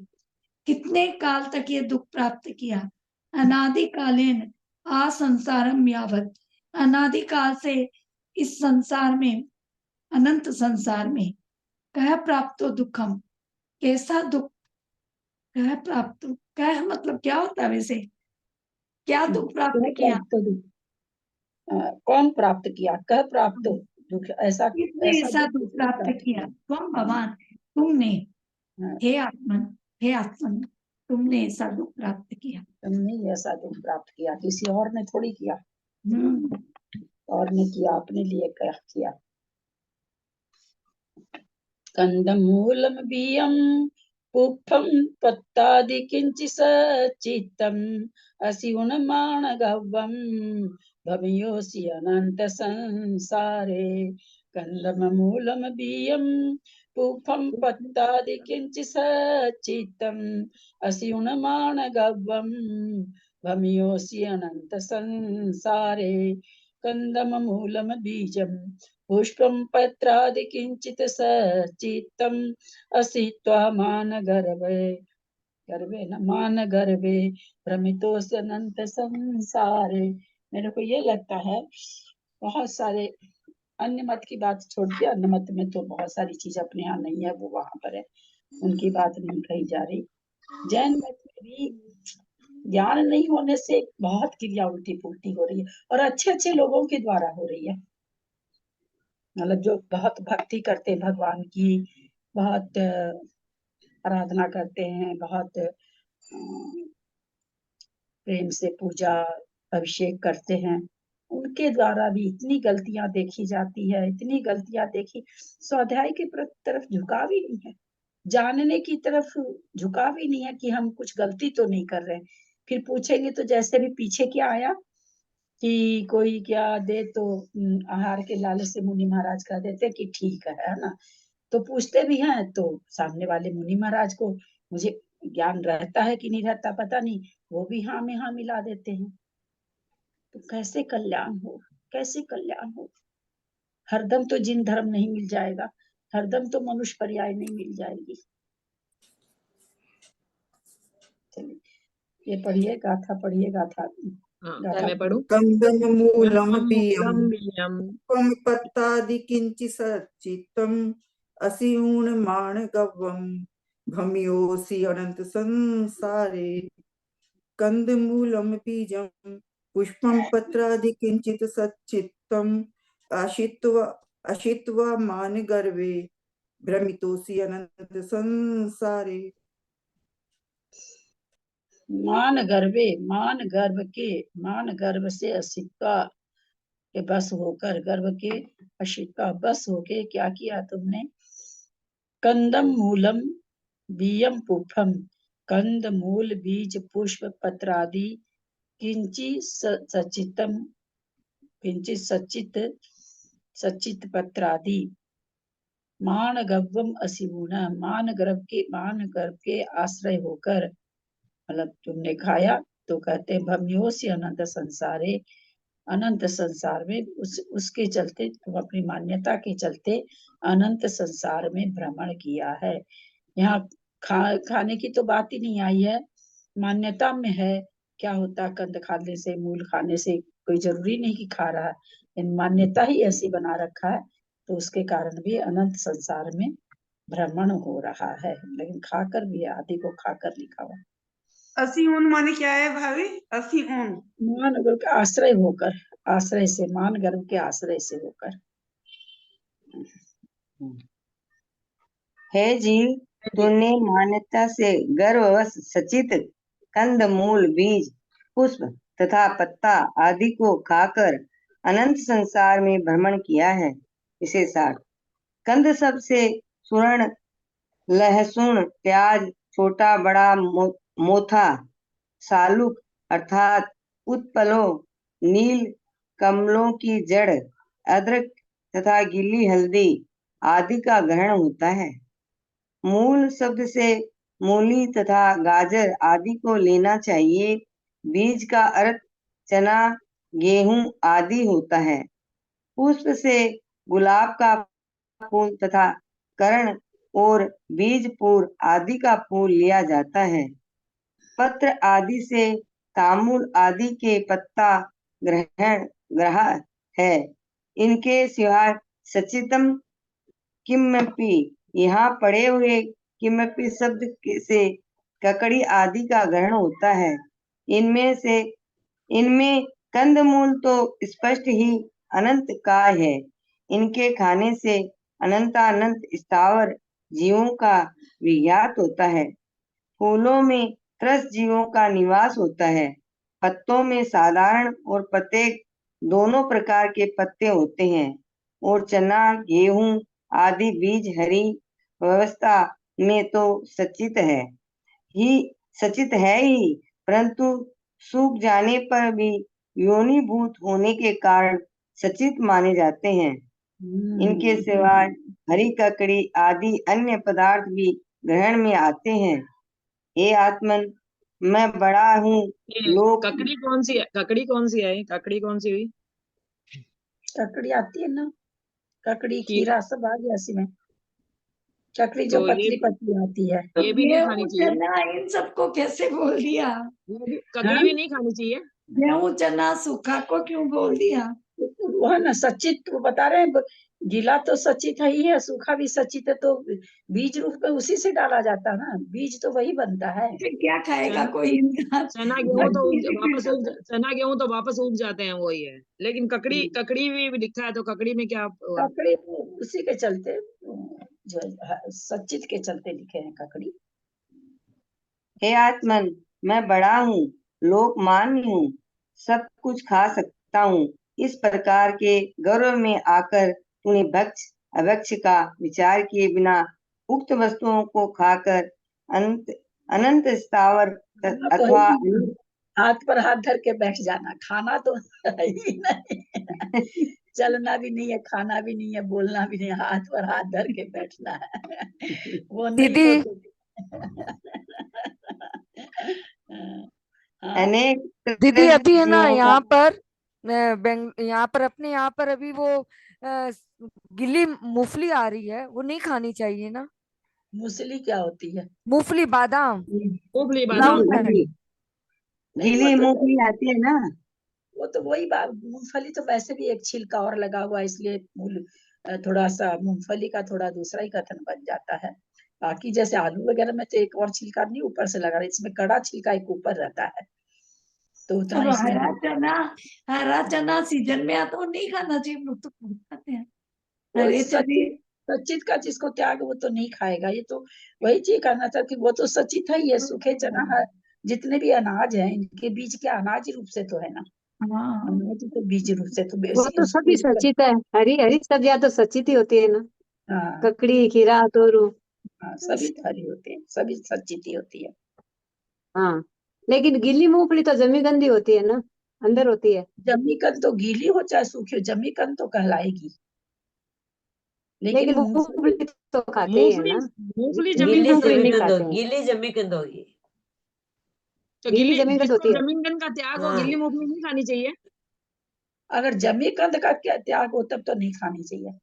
Speaker 5: कितने काल तक ये दुख प्राप्त किया? अनादिकालीन असंसारम यावत, अनादिकाल से इस संसार में, अनंत संसार में। कह प्राप्तो दुखम, कैसा दुख? कह प्राप्त, कह मतलब क्या होता है वैसे? क्या दुख प्राप्त किया?
Speaker 1: कौन प्राप्त किया? कह प्राप्त दुख, ऐसा
Speaker 5: ऐसा दुख प्राप्त किया? तुम भगवान, तुमने, हे आत्मन, हे आत्मन, तुमने ऐसा दुख प्राप्त किया।
Speaker 1: तुमने ऐसा दुख प्राप्त किया, किसी और ने थोड़ी किया। और ने किया, अपने लिए क्या किया? कंदमूलम बियम पुष्पम पत्तादि किंचि सचितम असिउनमाण गव्वम भवयोसि अनंत संसारे। कंदमूलम बियम पुष्पम पत्तादि किंचि सचितम असिउनमाण गव्वम भवयोसि अनंत संसारे। कंदमूलम बीजम पुष्पम पत्रादि किंचित सचितम असित्वा मान गर्भे न मान गर्भे भ्रमितोस अनंत संसारे। मेरे को ये लगता है बहुत सारे अन्य मत की बात छोड़ के, अन्य मत में तो बहुत सारी चीज अपने यहाँ नहीं है, वो वहां पर है, उनकी बात नहीं कही जा रही। जैन मत में भी ज्ञान नहीं होने से बहुत क्रिया उल्टी पुल्टी हो रही है, और अच्छे अच्छे लोगों के द्वारा हो रही है। मतलब जो बहुत भक्ति करते हैं भगवान की, बहुत आराधना करते हैं, बहुत प्रेम से पूजा अभिषेक करते हैं, उनके द्वारा भी इतनी गलतियां देखी जाती है, इतनी गलतियां देखी। स्वाध्याय की तरफ झुकाव ही नहीं है, जानने की तरफ झुकाव ही नहीं है कि हम कुछ गलती तो नहीं कर रहे हैं। फिर पूछेंगे तो जैसे भी पीछे क्या आया कि कोई क्या दे तो आहार के लालच से मुनि महाराज कह देते कि ठीक है ना, तो पूछते भी हैं तो सामने वाले मुनि महाराज को मुझे ज्ञान रहता है कि नहीं रहता पता नहीं, वो भी हाँ में हाँ मिला देते हैं। तो कैसे कल्याण हो, कैसे कल्याण हो? हरदम तो जिन धर्म नहीं मिल जाएगा, हरदम तो मनुष्य पर्याय नहीं मिल जाएगी। चलिए ये पढ़िए गाथा, पढ़िए गाथा।
Speaker 7: मैं पढ़ूं?
Speaker 3: कंदमूलम पत्तादि किंचि सचितम असिउणमाण गव्वम भम्योसि अनंत संसारे। कंदमूलम बीजम पुष्पम पत्रादि किंचित सचितम अशित्व मान गर्वे भ्रमितोसी अनंत संसारे।
Speaker 1: मान गर्भ से असिक्का के बस होकर, गर्भ के अशिक्का बस होके क्या किया तुमने? कंदम मूलम बियम पुष्पम, कंद मूल बीज पुष्प पत्रादि किंचित सचित पत्रादि मान गव्वम असिमुना, मान गर्भ के आश्रय होकर, मतलब तुमने खाया। तो कहते भम्योस्य अनंत संसारे, अनंत संसार में उसके चलते, तुम अपनी मान्यता के चलते अनंत संसार में भ्रमण किया है। यहाँ खाने की तो बात ही नहीं आई है, मान्यता में है। क्या होता कंद खाने से, मूल खाने से? कोई जरूरी नहीं कि खा रहा है, इन मान्यता ही ऐसी बना रखा है, तो उसके कारण भी अनंत संसार में भ्रमण हो रहा है। लेकिन खाकर भी, आदि को खाकर लिखा हुआ।
Speaker 2: असीऊन माने क्या है भाभी? असीऊन
Speaker 1: मान गर्भ के आश्रय होकर, आश्रय से, मान गर्भ के आश्रय से होकर।
Speaker 9: हे जीव, तूने मान्यता से गर्भवश सचित कंद मूल बीज पुष्प तथा पत्ता आदि को खाकर अनंत संसार में भ्रमण किया है। विशेषार्थ कंद शब्द से सुवर्ण, लहसुन, प्याज, छोटा बड़ा मोथा, सालुक अर्थात उत्पलों, नील कमलों की जड़, अदरक तथा गीली हल्दी आदि का ग्रहण होता है। मूल शब्द से मूली तथा गाजर आदि को लेना चाहिए। बीज का अर्थ चना, गेहूं आदि होता है। पुष्प से गुलाब का फूल तथा कर्ण और बीजपुर आदि का फूल लिया जाता है। पत्र आदि से तामुल आदि के पत्ता ग्रह है। इनके सिवाय सचितम किमपि, यहाँ पड़े हुए किमपि शब्द से ककड़ी आदि का ग्रहण होता है। इनमें कंदमूल तो स्पष्ट ही अनंत का है। इनके खाने से अनंतानंत स्थावर जीवों का विज्ञात होता है। फूलों में त्रस्त जीवों का निवास होता है। पत्तों में साधारण और प्रत्येक दोनों प्रकार के पत्ते होते हैं। और चना, गेहूं आदि बीज हरी व्यवस्था में तो सचित है ही, परंतु सूख जाने पर भी योनिभूत होने के कारण सचित माने जाते हैं। इनके सिवाय हरी ककड़ी आदि अन्य पदार्थ भी ग्रहण में आते हैं। हे आत्मन, मैं बड़ा हूँ। लोग
Speaker 7: ककड़ी कौन सी है? ककड़ी कौन सी है? ककड़ी कौन सी हुई?
Speaker 1: ककड़ी आती है ना, ककड़ी खीरा सब आ गया इसी में। ककड़ी जो
Speaker 7: तो
Speaker 1: पतली पतली आती है।
Speaker 7: ये भी नहीं खानी चाहिए।
Speaker 5: चना इन सबको कैसे बोल दिया?
Speaker 7: ककड़ी भी नहीं खानी चाहिए।
Speaker 5: गेहूं, चना, सूखा को क्यों बोल दिया?
Speaker 1: वो है ना सचित, वो बता रहे हैं, गीला तो सचित है ही है, सूखा भी सचित है, तो बीज रूप में उसी से डाला जाता है ना, बीज तो वही बनता है।
Speaker 5: फिर क्या खाएगा कोई इंसान?
Speaker 7: चना गेहूं तो वापस उग जाते हैं, वही है। लेकिन ककड़ी भी लिखा है, तो ककड़ी में क्या हुआ?
Speaker 1: ककड़ी उसी के चलते, जो सचित के चलते लिखे हैं ककड़ी।
Speaker 9: हे आत्मन, मैं बड़ा हूँ, लोकमान्य हूँ, सब कुछ खा सकता हूँ। इस प्रकार के गौरव में आकर तूने भक्ष अभक्ष का विचार किए बिना उक्त वस्तुओं को खाकर अनंत स्थावर अथवा
Speaker 1: हाथ पर हाथ धर के बैठ जाना, खाना तो है ही नहीं। चलना भी नहीं है, खाना भी नहीं है, बोलना भी नहीं है, हाथ पर हाथ धर के बैठना है। वो नहीं
Speaker 9: अनेक
Speaker 11: दीदी अभी है ना
Speaker 9: जीवों
Speaker 11: यहाँ पर अपने यहाँ पर अभी वो गिल्ली मूंगफली आ रही है, वो नहीं खानी चाहिए ना?
Speaker 1: मूसली क्या होती है?
Speaker 11: मूंगफली, बादाम,
Speaker 7: मूंगफली
Speaker 11: ब्राउन
Speaker 7: बादाम।
Speaker 9: गीली मूंगफली आती है ना,
Speaker 1: वो तो वही बात, मूंगफली तो वैसे भी एक छिलका और लगा हुआ है, इसलिए थोड़ा सा मूंगफली का थोड़ा दूसरा ही कथन बन जाता है। बाकी जैसे आलू वगैरह में तो एक और छिलका नहीं ऊपर से लगा रहा, इसमें कड़ा छिलका एक ऊपर रहता है, तो उतना
Speaker 5: अब
Speaker 1: इसमें
Speaker 5: हरा चना सीजन में आता, वो नहीं खाना चाहिए, हम लोग तो खूब खाते हैं। अरे
Speaker 1: सचित सचित का जिसको त्याग वो तो नहीं खाएगा। ये तो वही चीज कहना था कि वो तो सचित है, ये सूखे चना है, जितने भी अनाज है इनके बीज क्या अनाज रूप से तो है ना,
Speaker 5: हाँ
Speaker 1: अनाज तो बीज रूप से तो
Speaker 11: वो तो सभी सचित है, हरी हरी सब्जियां तो सचित ही होती है ना,
Speaker 1: हाँ
Speaker 11: ककड़ी, खीरा, तोरू।
Speaker 1: हाँ, सभी तो हरी होते हैं, सभी सचित ही होती है।
Speaker 11: हाँ, लेकिन गीली मूंगफली तो जमी गंदी होती है ना, अंदर होती है।
Speaker 1: जमी कंद तो गीली हो चाहे सूखी हो, जमी कंद तो कहलाएगी।
Speaker 11: लेकिन
Speaker 1: लेकिन
Speaker 11: मूंगफली तो खाते ही है
Speaker 7: मूंगफली
Speaker 11: ना,
Speaker 7: मूंगफली
Speaker 11: गीली
Speaker 7: जमीन
Speaker 11: मूंगफली नहीं
Speaker 9: जमीकंद
Speaker 11: खाते हैं।
Speaker 9: गीली जमीकंद होगी।
Speaker 7: तो
Speaker 11: गीली
Speaker 7: गिल्ली
Speaker 11: जमीन गंद
Speaker 7: जिसको
Speaker 11: होती है।
Speaker 7: जमीन का त्याग हो
Speaker 9: हाँ।
Speaker 7: गिल्ली मूंगफली नहीं खानी चाहिए।
Speaker 1: अगर जमी कंद का क्या त्याग हो तब तो नहीं खानी चाहिए।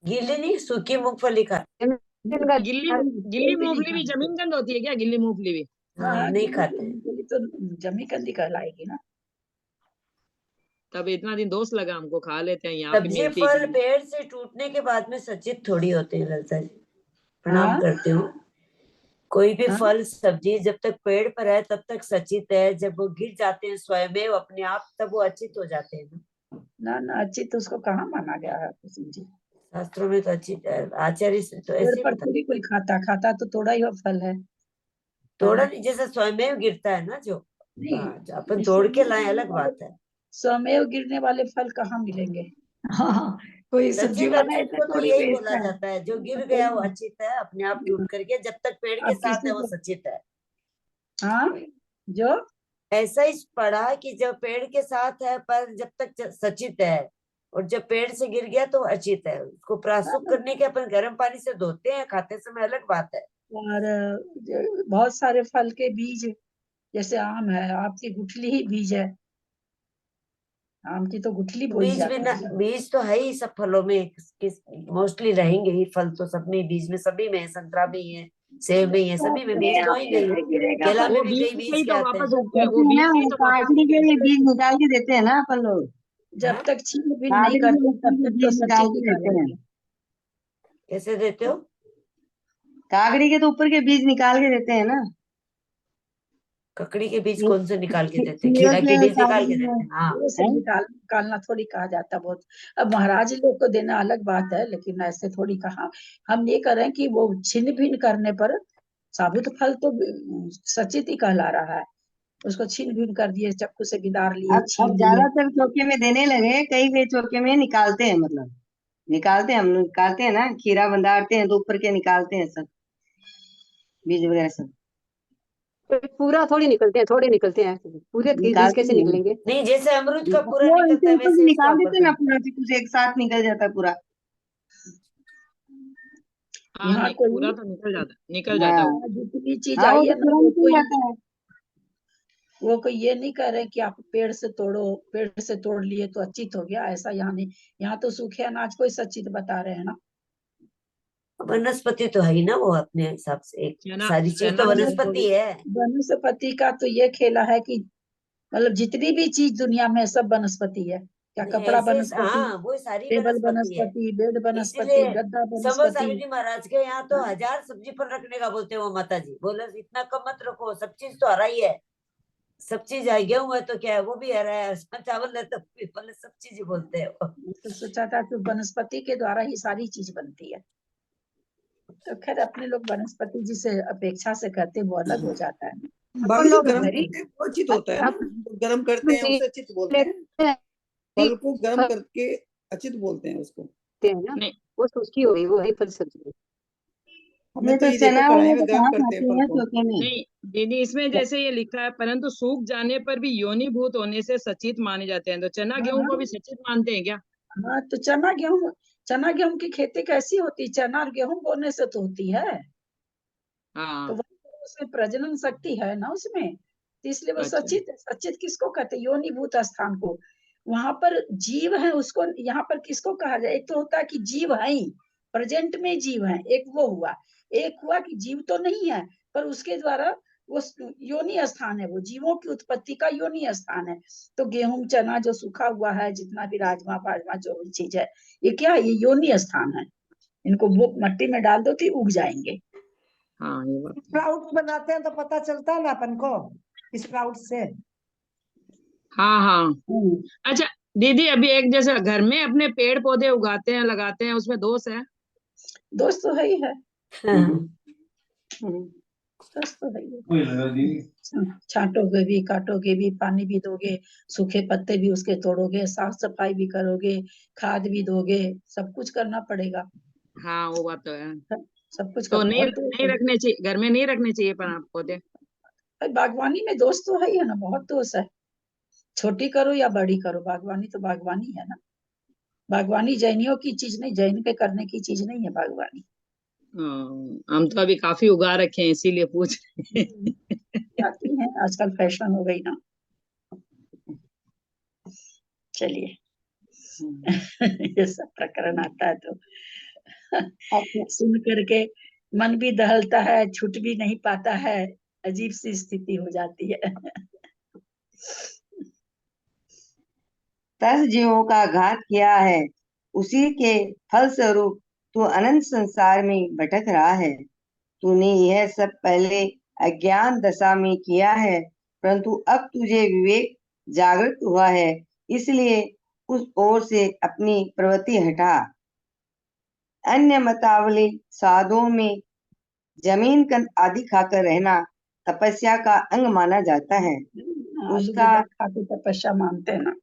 Speaker 9: गीली नहीं, सूखी मूंगफली का
Speaker 11: जमीन का
Speaker 7: गिल्ली
Speaker 1: कोई भी नहीं
Speaker 7: मूंगफली भी
Speaker 1: खानी
Speaker 7: जमीन कंद होती है क्या? गिल्ली मूंगफली भी
Speaker 9: हाँ
Speaker 1: हाँ,
Speaker 9: नहीं
Speaker 1: गीली
Speaker 9: खाते।
Speaker 1: मूंगफली तो जमी कंदी कहलाएगी ना।
Speaker 7: तब इतना दिन दोस्त लगा हमको, खा लेते हैं, यहाँ पे
Speaker 9: सब्जी
Speaker 7: मिलती
Speaker 9: फल
Speaker 7: नहीं।
Speaker 9: पेड़ से टूटने के बाद में सचित थोड़ी होते हैं ललिता जी, प्रणाम
Speaker 1: हाँ
Speaker 9: करती हूँ। कोई भी
Speaker 1: हाँ
Speaker 9: फल सब्जी जब तक पेड़ पर है तब तक सचित है, जब वो गिर जाते हैं स्वयं अपने आप तब वो अचित हो जाते हैं ना।
Speaker 1: ना अच्छी तो उसको कहाँ माना गया है कुसुम जी।
Speaker 9: शास्त्रों में तो अचित आचार्य से तो
Speaker 1: पेड़
Speaker 9: ऐसे
Speaker 1: पर
Speaker 9: बता,
Speaker 1: थोड़ी कोई खाता, खाता तो तोड़ा ही फल है।
Speaker 9: तोड़ा नहीं, जैसे स्वयं गिरता है ना जो, जो अपन तोड़ के लाए अलग बात है।
Speaker 1: स्वमेव गिरने वाले फल कहाँ मिलेंगे।
Speaker 5: हाँ, कोई सब्जी
Speaker 9: सचित
Speaker 5: वाला
Speaker 9: अचित
Speaker 5: ऐसे
Speaker 9: को तो
Speaker 5: थोड़ी
Speaker 9: यही बोला
Speaker 5: बेचता है।
Speaker 9: जाता है, जो गिर गया वो अचित है, अपने आप टूट करके, जब तक पेड़ के
Speaker 1: अब
Speaker 9: साथ है
Speaker 1: किसी
Speaker 9: वो
Speaker 1: को
Speaker 9: सचित है।
Speaker 1: हाँ जो
Speaker 9: ऐसा ही पढ़ा कि जब पेड़ के साथ है पर जब तक सचित है, और जब पेड़ से गिर गया तो अचित है। उसको प्रासुक करने के अपन गर्म पानी से धोते हैं, खाते समय अलग बात है।
Speaker 1: और बहुत सारे फल के बीज, जैसे आम है, आपकी गुठली ही बीज है, आम की तो गुठली बोई
Speaker 9: बीज भी
Speaker 1: जाती
Speaker 9: ना,
Speaker 1: है।
Speaker 9: बीज तो है ही सब फलों में, किस मोस्टली रहेंगे ही, फल तो सब में बीज में, सभी में है, संतरा में ही है, सेब में ही है, सभी में
Speaker 5: अपने
Speaker 9: बीज तो
Speaker 5: आप
Speaker 9: होंगे
Speaker 5: कैसे
Speaker 9: ही।
Speaker 5: गिरेगा
Speaker 9: केला
Speaker 5: फल?
Speaker 9: में
Speaker 7: वो
Speaker 9: भी
Speaker 7: बीज
Speaker 9: कई
Speaker 7: से
Speaker 9: बीज
Speaker 7: ही
Speaker 9: के
Speaker 7: तो
Speaker 9: आते हैं।
Speaker 7: वापस उगते हैं,
Speaker 9: कहते
Speaker 7: वो बीज
Speaker 9: हैं
Speaker 7: से ही
Speaker 9: वो
Speaker 7: तो वापस
Speaker 9: काटने के
Speaker 7: उगते हैं।
Speaker 9: लिए बीज निकाल के देते हैं ना अपन लोग।
Speaker 1: जब तक छीन बीन नहीं
Speaker 9: काटने के
Speaker 1: करते
Speaker 9: लिए
Speaker 1: तब तक तो
Speaker 9: बीज निकाल
Speaker 1: सचित ही
Speaker 9: के देते हैं।
Speaker 1: करेंगे।
Speaker 9: कैसे देते हो? काकड़ी के तो ऊपर के बीज निकाल के देते हैं ना। ककड़ी के बीज कौन से निकाल के देते हैं? खीरा के बीज निकाल के देते हैं। हाँ
Speaker 1: वो से निकालना थोड़ी कहा जाता बहुत। अब महाराज लोग को देना अलग बात है, लेकिन ऐसे थोड़ी कहा। हम ये कर रहे हैं कि वो छिन्न भिन्न करने पर साबुत फल तो सचित ही कहला रहा है। उसको छीन भिन्न कर दिए, चक्कू से गिदार लिए,
Speaker 9: अब
Speaker 1: छीन लिए।
Speaker 9: ज्यादातर चौके में देने लगे, कई कई चौके में निकालते हैं, मतलब निकालते हैं, हम लोग निकालते हैं ना, खीरा बंधारते हैं तो ऊपर के निकालते हैं सब बीज वगैरह सब
Speaker 11: पूरा थोड़ी निकलते हैं, थोड़े निकलते हैं, पूरे बीज
Speaker 9: निकालते
Speaker 11: कैसे
Speaker 9: हैं।
Speaker 11: निकलेंगे?
Speaker 9: नहीं, जैसे अमरूद का पूरा
Speaker 3: वो
Speaker 9: निकलता
Speaker 3: इनके
Speaker 9: है
Speaker 3: ऊपर से
Speaker 9: वैसे इसका
Speaker 3: निकाल
Speaker 9: ऊपर
Speaker 3: देते
Speaker 9: का
Speaker 3: हैं ना,
Speaker 9: निकलता
Speaker 3: पूरा कुछ एक साथ निकल जाता है पूरा।
Speaker 7: हाँ
Speaker 1: यहाँ
Speaker 7: पूरा
Speaker 1: कोई
Speaker 7: तो निकल जाता है वो।
Speaker 1: जितनी चीज
Speaker 9: हाँ वो
Speaker 1: आई
Speaker 9: तो
Speaker 1: है ना,
Speaker 9: पूरा
Speaker 1: वो
Speaker 9: निकल
Speaker 1: कोई
Speaker 9: जाता है।
Speaker 1: ये नहीं कह रहे कि आप पेड़ से तोड़ो, पेड़ से तोड़ लिए तो अचित हो गया, ऐसा यहाँ नहीं। यहाँ तो सूखे अनाज को ही सचित बता रहे हैं ना।
Speaker 9: वनस्पति तो है ही ना वो, अपने हिसाब से एक
Speaker 7: चना
Speaker 9: सारी चीज तो
Speaker 7: चना गेहूं को
Speaker 9: वनस्पति
Speaker 7: भी
Speaker 9: है।
Speaker 1: वनस्पति का तो ये खेला है कि मतलब जितनी भी चीज दुनिया में सब वनस्पति है। क्या
Speaker 9: नहीं
Speaker 1: कपड़ा
Speaker 9: ऐसे,
Speaker 1: वनस्पति,
Speaker 9: हाँ वो सारी
Speaker 1: टेबल
Speaker 9: वनस्पति है।
Speaker 1: वनस्पति, बेड वनस्पति,
Speaker 9: इसीलिए
Speaker 1: गद्दा
Speaker 9: समो
Speaker 1: वनस्पति।
Speaker 9: स्वामी जी महाराज के यहाँ तो 1000 सब्जी पर रखने का बोलते हैं वो माता जी, बोले इतना कम मत रखो, सब चीज तो हरा ही है, सब चीज है, गेहूं है तो क्या है वो भी हरा है, चावल है तो बोले सब चीज बोलते हैं वो।
Speaker 1: तो सोचा था कि वनस्पति के द्वारा ही सारी चीज बनती है। तो खैर अपने लोग वनस्पति जिसे अपेक्षा से करते हैं वो अलग हो जाता है।
Speaker 3: बाकी जो
Speaker 11: लोग
Speaker 3: गर्म
Speaker 11: हरी
Speaker 3: करते हैं वो अचित होता है ना, जो गर्म करते हैं उसे अचित बोलते हैं। फल को गर्म करके अचित बोलते हैं उसको।
Speaker 11: हैं ना,
Speaker 7: नहीं
Speaker 11: वो उसकी हो गई, वो है फल सब्जी।
Speaker 3: हमने तो
Speaker 9: तो
Speaker 3: ये देखा
Speaker 9: चना
Speaker 3: कढ़ाई
Speaker 9: वाला
Speaker 3: में
Speaker 9: तो
Speaker 3: गर्म
Speaker 9: कहाँ
Speaker 3: करते हैं
Speaker 9: खाते
Speaker 3: फल
Speaker 9: हैं
Speaker 3: को।
Speaker 9: चौके में?
Speaker 7: नहीं दीदी, इसमें जैसे ये लिखा है परंतु सूख जाने पर भी योनिभूत होने से सचित माने जाते हैं, तो चना गेहूं को भी सचित मानते हैं क्या?
Speaker 1: हाँ तो चना गेहूं की खेती कैसी होती है? चना और गेहूं बोने से तो होती है। तो
Speaker 7: हाँ
Speaker 1: उसमें प्रजनन शक्ति है ना उसमें, तो इसलिए वो
Speaker 7: अच्छा।
Speaker 1: सचित सचित किसको कहते हैं? योनिभूत स्थान को। वहां पर जीव है उसको, यहाँ पर किसको कहा जाए? एक तो होता है कि जीव है ही, प्रेजेंट में जीव है, एक वो हुआ। एक हुआ कि जीव तो नहीं है पर उसके द्वारा वो योनि स्थान है, वो जीवों की उत्पत्ति का योनि स्थान है। तो गेहूं चना जो सूखा हुआ है, जितना भी राजमा बाजमा जो भी चीज है, ये क्या है? ये योनि स्थान है। इनको वो मट्टी में डाल दो तो ये उग जाएंगे।
Speaker 7: हाँ ये बात है।
Speaker 4: स्प्राउट बनाते हैं तो पता चलता है ना अपन को स्प्राउट से।
Speaker 7: हाँ हाँ अच्छा, दीदी अभी एक जैसे घर में अपने पेड़ पौधे उगाते हैं लगाते हैं, उसमें दोष है?
Speaker 1: दोस्त तो है ही है,
Speaker 9: हम्म,
Speaker 1: दोस्त तो है ही है। छांटोगे भी, काटोगे भी, पानी भी दोगे, सूखे पत्ते भी उसके तोड़ोगे, साफ सफाई भी करोगे, खाद भी दोगे, सब कुछ करना पड़ेगा।
Speaker 7: हाँ वो बात तो है।
Speaker 1: सब कुछ का
Speaker 7: तो नहीं
Speaker 1: बहुत
Speaker 7: नहीं रखने चाहिए घर में, नहीं रखने चाहिए पर आप पौधे।
Speaker 1: बागवानी में दोस्त तो है ही है ना, बहुत दोस्त है। छोटी करो या बड़ी करो, बागवानी तो बागवानी है ना। बागवानी जैनियों की चीज नहीं, जैन के करने की चीज नहीं है बागवानी।
Speaker 7: हम तो अभी काफी उगा रखे हैं इसीलिए पूछ रहे हैं।
Speaker 1: आती है, आजकल फैशन हो गई ना। चलिए ये सब प्रकरण आता है तो सुन करके मन भी दहलता है, छूट भी नहीं पाता है, अजीब सी स्थिति हो जाती है।
Speaker 9: दस जीवों का घात किया है, उसी के फल स्वरूप तू अनंत संसार में भटक रहा है। तूने यह सब पहले अज्ञान दशा में किया है, परंतु अब तुझे विवेक जागृत हुआ है, इसलिए उस ओर से अपनी प्रवृत्ति हटा। अन्य मतावली साधुओं में जमीन कंद आदि खाकर रहना तपस्या का अंग माना जाता है।
Speaker 1: आलू
Speaker 9: उसका
Speaker 1: बेदार खाते तपस्या मानते हैं ना।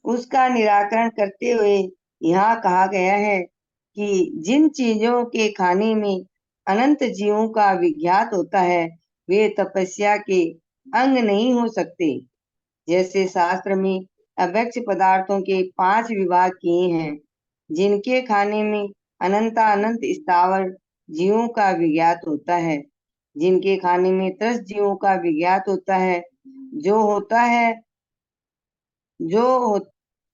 Speaker 9: उसका निराकरण करते हुए यहाँ कहा गया है कि जिन चीजों के खाने में अनंत जीवों का विज्ञात होता है, वे तपस्या के अंग नहीं हो सकते। जैसे शास्त्र में अभक्ष्य पदार्थों के 5 विभाग किए हैं, जिनके खाने में अनंत स्थावर जीवों का विज्ञात होता है, जिनके खाने में त्रस्त जीवों का विज्ञात होता है, जो होता है जो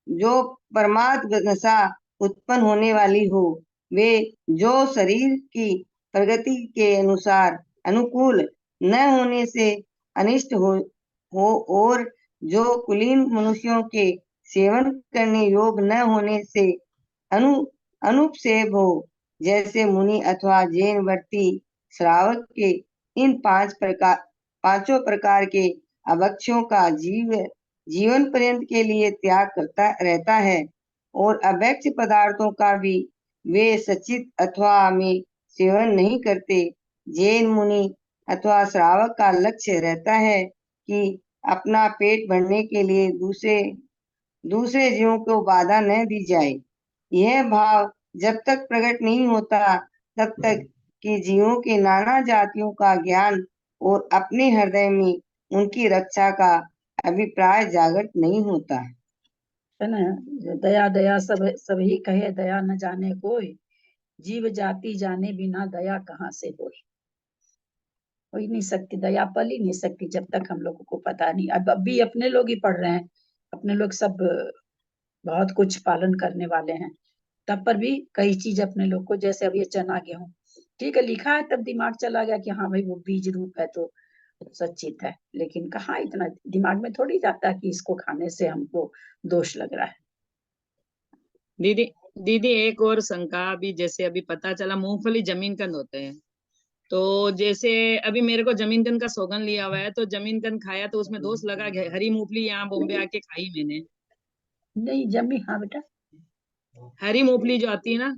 Speaker 9: जो परमार्थ नशा उत्पन्न होने वाली हो, वे जो शरीर की प्रगति के अनुसार अनुकूल न होने से अनिष्ट हो और जो कुलीन मनुष्यों के सेवन करने योग्य न होने से अनुपसेव हो, जैसे मुनि अथवा जैन वर्ती श्रावक के इन 5 प्रकार के अभक्ष्यों का जीवन पर्यंत के लिए त्याग करता रहता है, और अभक्ष्य पदार्थों का भी वे सचित अथवा में सेवन नहीं करते। जैन मुनि अथवा श्रावक का लक्ष्य रहता है कि अपना पेट भरने के लिए दूसरे जीवों को बाधा न दी जाए। यह भाव जब तक प्रकट नहीं होता, तब तक कि जीवों के नाना जातियों का ज्ञान और अपने हृदय में उनकी रक्षा का अभिप्राय जागृत नहीं होता
Speaker 1: है ना। दया दया सब सभी कहे, दया न जाने कोई, जीव जाति जाने बिना दया कहाँ से होई। हो ही नहीं सकती दया, पल ही नहीं सकती जब तक हम लोगों को पता नहीं। अब भी अपने लोग ही पढ़ रहे हैं, अपने लोग सब बहुत कुछ पालन करने वाले हैं, तब पर भी कई चीज अपने लोग को, जैसे अब ये चना गेहूं ठीक है लिखा है, तब दिमाग चला गया कि हाँ भाई वो बीज रूप है तो सचित है, लेकिन कहाँ इतना दिमाग में थोड़ी जाता है कि इसको खाने से हमको दोष लग रहा है।
Speaker 7: दीदी दीदी एक और शंका, अभी जैसे अभी पता चला मूंगफली जमीन कंद होते हैं, तो जैसे अभी मेरे को जमीन कंद का सौगन लिया हुआ है, तो जमीन कंद खाया तो उसमें दोष लगा। हरी मूंगफली यहाँ बॉम्बे आके खाई मैंने,
Speaker 1: नहीं जमी, हाँ बेटा
Speaker 7: हरी मूंगफली जो आती है ना,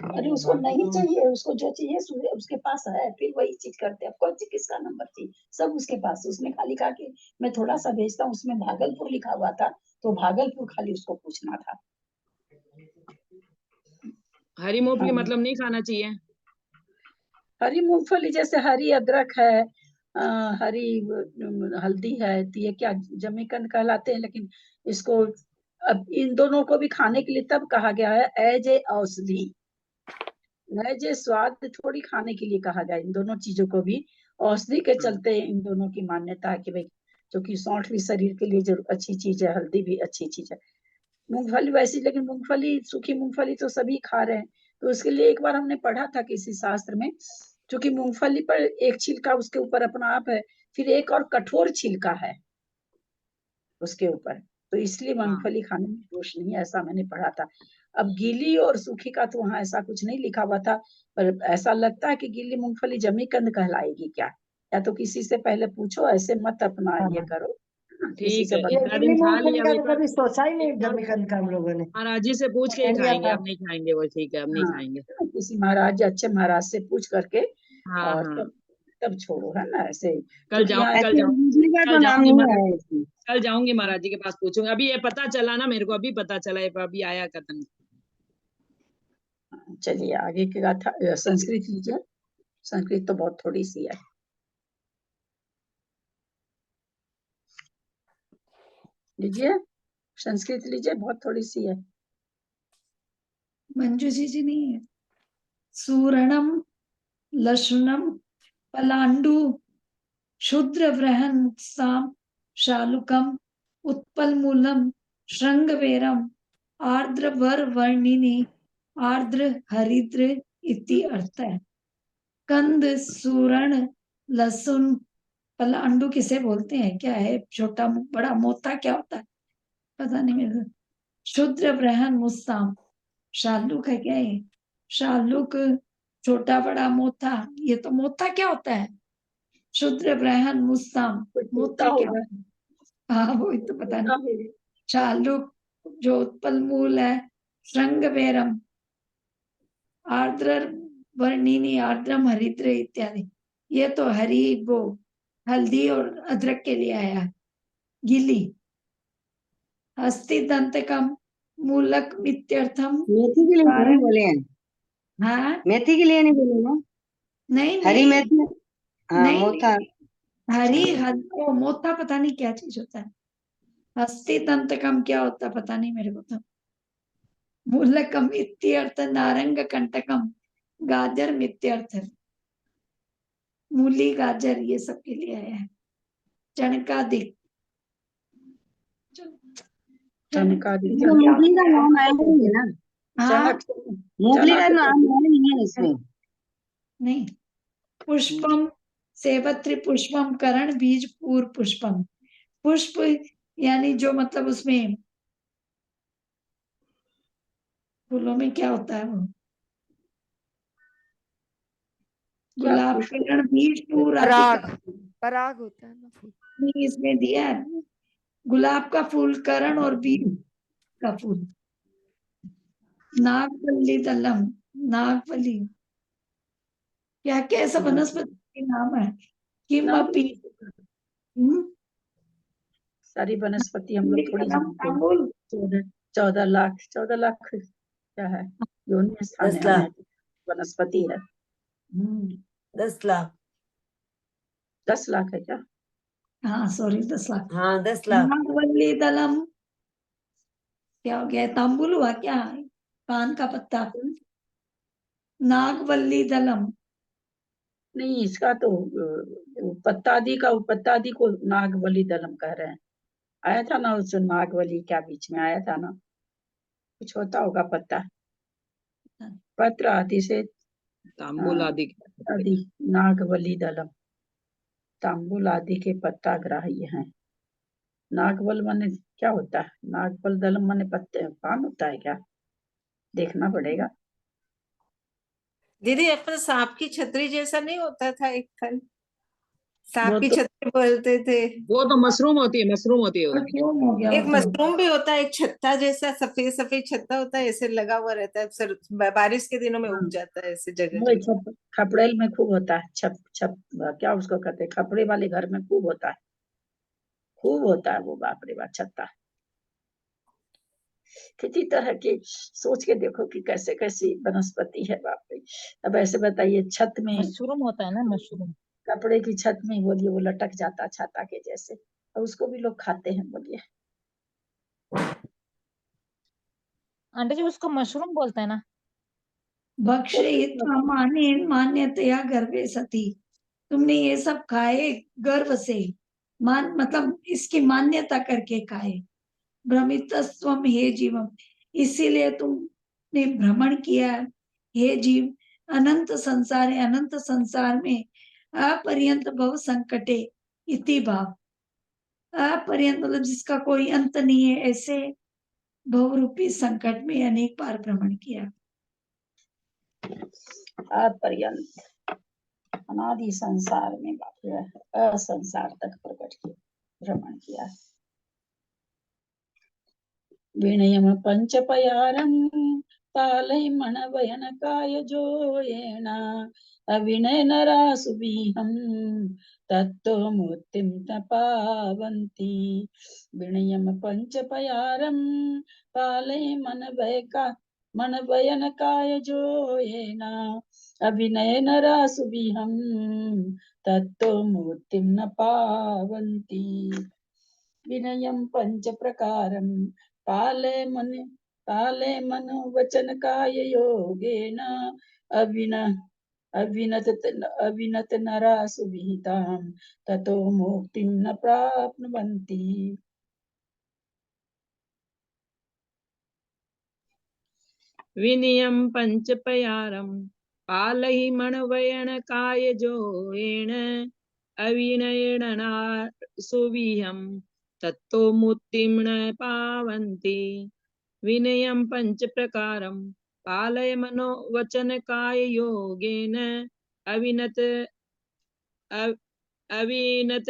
Speaker 1: अरे उसको नहीं चाहिए, उसको जो चाहिए उसके पास है, फिर वही चीज करते हैं। कौन सी किसका नंबर चाहिए, सब उसके पास है। उसने खाली कहा कि मैं थोड़ा सा भेजता हूँ, उसमें भागलपुर लिखा हुआ था, तो भागलपुर खाली उसको पूछना था।
Speaker 7: हरी मूंगफली
Speaker 1: हाँ
Speaker 7: मतलब नहीं खाना चाहिए।
Speaker 1: हरी मूंगफली जैसे हरी अदरक है, हरी हल्दी है, तो ये क्या जमीकंद कहलाते हैं, लेकिन इसको अब इन दोनों को भी खाने के लिए तब कहा गया है एज ए औषधि, एज ए स्वाद थोड़ी खाने के लिए कहा गया। इन दोनों चीजों को भी औषधि के चलते इन दोनों की मान्यता है कि भाई क्योंकि सौंठ भी शरीर के लिए जरूर अच्छी चीज है, हल्दी भी अच्छी चीज है। मूंगफली वैसी, लेकिन मूंगफली सूखी मूंगफली तो सभी खा रहे हैं, तो उसके लिए एक बार हमने पढ़ा था किसी शास्त्र में, क्योंकि मूंगफली पर एक छिलका उसके ऊपर अपना आप है, फिर एक और कठोर छिलका है उसके ऊपर, तो इसलिए मूंगफली खाने में दोष नहीं है, ऐसा मैंने पढ़ा था। अब गीली और सूखी का तो वहां ऐसा कुछ नहीं लिखा हुआ था, पर ऐसा लगता है कि गीली मूंगफली जमीकंद कहलाएगी क्या। या तो किसी से पहले पूछो, ऐसे मत अपना ये करो, किसी
Speaker 7: ठीक
Speaker 1: से
Speaker 7: है,
Speaker 1: बता
Speaker 7: इतना दिन खा लिया, अब
Speaker 4: का
Speaker 7: एक
Speaker 4: तो
Speaker 7: बार
Speaker 4: कभी सोचा ही नहीं जमीकंद का हम लोगों ने।
Speaker 7: महाराज जी से पूछ के ही
Speaker 4: कह लिया
Speaker 7: खाएंगे,
Speaker 4: था।
Speaker 7: अब नहीं खाएंगे वो, ठीक है अब नहीं
Speaker 1: हाँ,
Speaker 7: खाएंगे।
Speaker 1: किसी महाराज, अच्छे महाराज से पूछ करके
Speaker 7: हाँ
Speaker 1: और
Speaker 7: हाँ,
Speaker 1: तब छोड़ो, है ना, ऐसे।
Speaker 7: कल
Speaker 1: क्योंकि यहाँ
Speaker 9: ऐसे दूसरी का तो नाम नहीं आया इसमें।
Speaker 7: कल जाऊंगी महाराज जी के पास पूछूंगी। अभी ये पता चला ना मेरे को, अभी पता चला, ये अभी आया कथन।
Speaker 1: चलिए आगे की गाथा संस्कृत लीजिए। संस्कृत तो बहुत थोड़ी सी है। लीजिए संस्कृत लीजिए, बहुत थोड़ी सी है।
Speaker 5: मंजूषी जी नहीं है। सूरणम लशुनम पलांडु शुद्र व्रहन मुक्साम शालुकम उत्पल मूलम श्रृंगवेरम आर्द्र वर वर्णिनी आर्द्र हरिद्र इति अर्थ है। कंद सूरण लहसुन पलांडु किसे बोलते हैं, क्या है, छोटा बड़ा मोथा क्या होता है पता नहीं मेरे को। शुद्र ब्रहन मुस्ताम, शालुक है क्या ये, शालुक छोटा बड़ा मोथा, ये तो मोथा क्या होता है। शुद्र ब्रहन मुस्ताम, मोथा क्या
Speaker 1: होगा।
Speaker 5: होता है, हाँ वही तो पता नहीं। शालुक जो उत्पल मूल है, श्रृंगवेरम आर्द्र वर्णिनी आर्द्रम हरिद्र इत्यादि, ये तो हरी वो हल्दी और अदरक के लिए आया। गिली हस्ति दंतकम मूलक मित्यर्थम,
Speaker 9: मेथी के लिए नहीं बोले हैं,
Speaker 5: हाँ
Speaker 9: मेथी के लिए नहीं बोले ना,
Speaker 5: नहीं
Speaker 9: हरी
Speaker 5: नहीं
Speaker 9: मेथी। हाँ
Speaker 5: नहीं
Speaker 9: मोथा।
Speaker 5: हरी ओ मोथा पता नहीं क्या चीज होता है। हस्ति दंतकम क्या होता है पता नहीं मेरे को तो। मूलकम इत्यर्थ नारंग कंटकम गाजर मित्यर्थ, मूली गाजर ये सब के लिए आया है। चणकादिक
Speaker 1: चणकादिक
Speaker 9: मूंगफली का नाम आया नहीं है ना,
Speaker 5: हाँ
Speaker 9: मूंगफली का नाम आया नहीं है इसमें।
Speaker 5: नहीं। पुष्पम सेवत्री पुष्पम करण बीज पूर्व पुष्पम, पुष्प यानी जो मतलब उसमें फूलों में क्या होता है वो, गुलाब करण बीज पूर्व आदि का,
Speaker 12: पराग होता है ना फूल।
Speaker 5: नहीं इसमें दिया है गुलाब का फूल करण और बीज का फूल। नागवल्ली दलम, नागवल्ली क्या क्या ऐसा वनस्पति के नाम है। किमपि
Speaker 1: सारी वनस्पति हम लोग थोड़ी जानते हैं। 14 लाख क्या है, योनि स्थान
Speaker 12: 10
Speaker 1: है,
Speaker 12: लाख
Speaker 1: वनस्पति है।
Speaker 12: 10 लाख
Speaker 1: 10 लाख है क्या?
Speaker 5: हाँ सॉरी 10 लाख।
Speaker 12: हाँ 10 लाख
Speaker 5: नागवल्ली दलम क्या हो गया, तांबुल हुआ क्या, पान का पत्ता। नागवल्ली दलम
Speaker 1: नहीं, इसका तो पत्तादी को नागवली दलम कह रहे हैं। आया था ना उस नागवली क्या बीच में आया था ना, कुछ होता होगा पत्ता, पत्र आदि से
Speaker 7: तांबुल आदि
Speaker 1: नागवली दलम, तांबुल आदि के पत्ता ग्राह्य हैं। नागवल माने क्या होता है, नागवल दलम माने पत्ते पान होता है क्या, देखना पड़ेगा।
Speaker 6: दीदी अपना सांप की छतरी जैसा नहीं होता था एक फल, सांप की
Speaker 7: तो-
Speaker 6: छतरी बोलते थे।
Speaker 7: वो तो मशरूम होती है, मशरूम होती है वो।
Speaker 5: क्यों हो गया
Speaker 6: एक मशरूम भी होता है, एक छत्ता जैसा सफेद सफेद छत्ता होता है, ऐसे लगा हुआ रहता है, बारिश के दिनों में उग जाता है ऐसे जगह
Speaker 1: वो
Speaker 6: जगह।
Speaker 1: खपड़ेल में खूब होता है, छप छप क्या उसको कहते हैं, खपड़े वाले घर में खूब होता है, खूब होता है वो, बाप रे बाप छत्ता। किसी तरह की सोच के देखो कि कैसे कैसी वनस्पति है, बाप रे। अब ऐसे बताइए, छत में
Speaker 12: मशरूम होता है ना, मशरूम।
Speaker 1: कपड़े की छत में बोलिए वो लटक जाता छाता के जैसे, और उसको भी लोग खाते हैं, बोलिए।
Speaker 12: आंटी जी उसको मशरूम बोलते हैं ना।
Speaker 5: भक्षयित्वा मान्यतया गर्भे सती, तुमने ये सब खाए गर्व से, मान मतलब इसकी मान्यता करके खाए। भ्रमितस्त्वम हे जीवम, इसीलिए तुमने भ्रमण किया हे जीव, अनंत संसार है, अनंत संसार में अपर्यंत भव संकटे इति भाव, अपर्यंत मतलब जिसका कोई अंत नहीं है, ऐसे भवरूपी संकट में अनेक बार भ्रमण किया।
Speaker 1: अपर्यंत अनादि संसार में असंसार तक प्रकट किया, भ्रमण किया। विनयम पंचपयारम पालय मनवयन काय जोयेण अविनय नरासुभिहं तत्तो मुक्तिं न पावन्ति। विनयम पंचपयारम पालय मनवयन काय जोयेन अविनय नरासुभिहं तत्तो मुक्तिं न पावन्ति। विनयम पंच प्रकारम पाले मन वचन काय योगेन अविनत नरा सुविहिताम ततो मुक्तिं न प्राप्नुवन्ति।
Speaker 7: विनयम पंचपयारम पालहि मनवयन काय जोएण अविनयेण सुविहम तत्तो मुक्तिं न पावन्ति। विनयम पंच प्रकारम पालय मनो वचन काय योगेन अविनत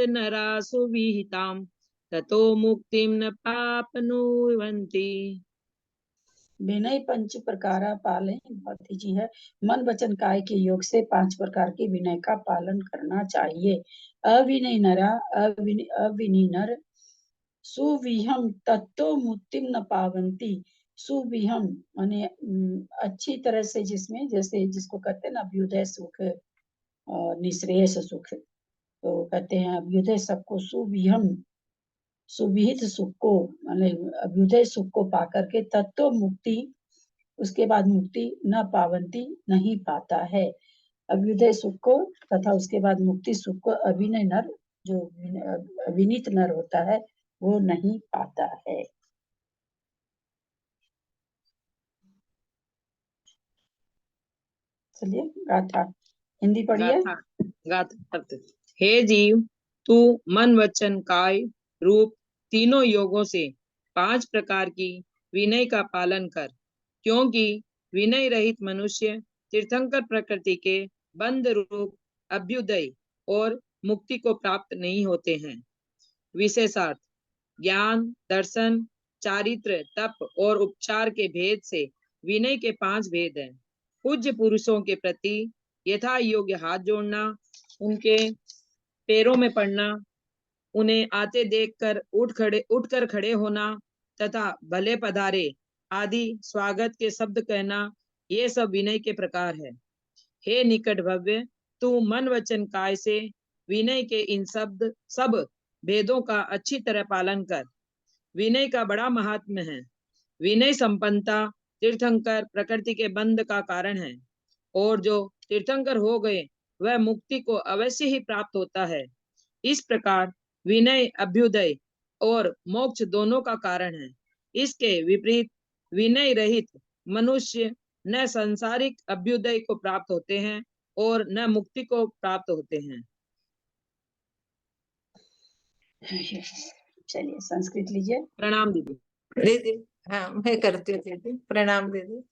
Speaker 7: नरा सुविहिताम ततो मुक्तिं न प्राप्नुवन्ति।
Speaker 1: विनय पंच प्रकार पाले भक्ति जी है, मन वचन काय के योग से 5 प्रकार के विनय का पालन करना चाहिए। अविनय नरा अविनय नर सुविहम तत्तो मुक्तिम न पावंती। सुविहम माने अच्छी तरह से, जिसमें जैसे जिसको कहते हैं ना अभ्युदय सुख और निश्रेयस सुख, तो कहते हैं अभ्युदय सबको सुविहम सुविहित सुख को माने अभ्युदय सुख को पा करके तत्व मुक्ति, उसके बाद मुक्ति न पावंती नहीं पाता है। अभ्युदय सुख को तथा उसके बाद मुक्ति सुख को अविनय नर, जो अविनीत नर होता है, वो नहीं पाता है। चलिए गाथा हिंदी पढ़िए।
Speaker 7: गाथा हे जीव, तू मन वचन काय रूप तीनों योगों से 5 प्रकार की विनय का पालन कर, क्योंकि विनय रहित मनुष्य तीर्थंकर प्रकृति के बंध रूप अभ्युदय और मुक्ति को प्राप्त नहीं होते हैं। विशेषार्थ ज्ञान, दर्शन, चारित्र, तप और उपचार के भेद से विनय के 5 भेद हैं। पूज्य पुरुषों के प्रति यथा योग्य हाथ जोड़ना, उनके पैरों में पड़ना, उन्हें आते देखकर उठकर खड़े होना तथा भले पधारे आदि स्वागत के शब्द कहना, ये सब विनय के प्रकार है। हे निकट भव्य, तू मन वचन काय से विनय के इन सब भेदों का अच्छी तरह पालन कर। विनय का बड़ा महात्म्य है। विनय संपन्नता तीर्थंकर प्रकृति के बंध का कारण है, और जो तीर्थंकर हो गए वह मुक्ति को अवश्य ही प्राप्त होता है। इस प्रकार विनय अभ्युदय और मोक्ष दोनों का कारण है। इसके विपरीत विनय रहित मनुष्य न सांसारिक अभ्युदय को प्राप्त होते हैं और न मुक्ति को प्राप्त होते हैं।
Speaker 1: चलिए संस्कृत लीजिए।
Speaker 7: प्रणाम दीदी।
Speaker 6: दीदी हाँ मैं करती हूँ दीदी। प्रणाम दीदी।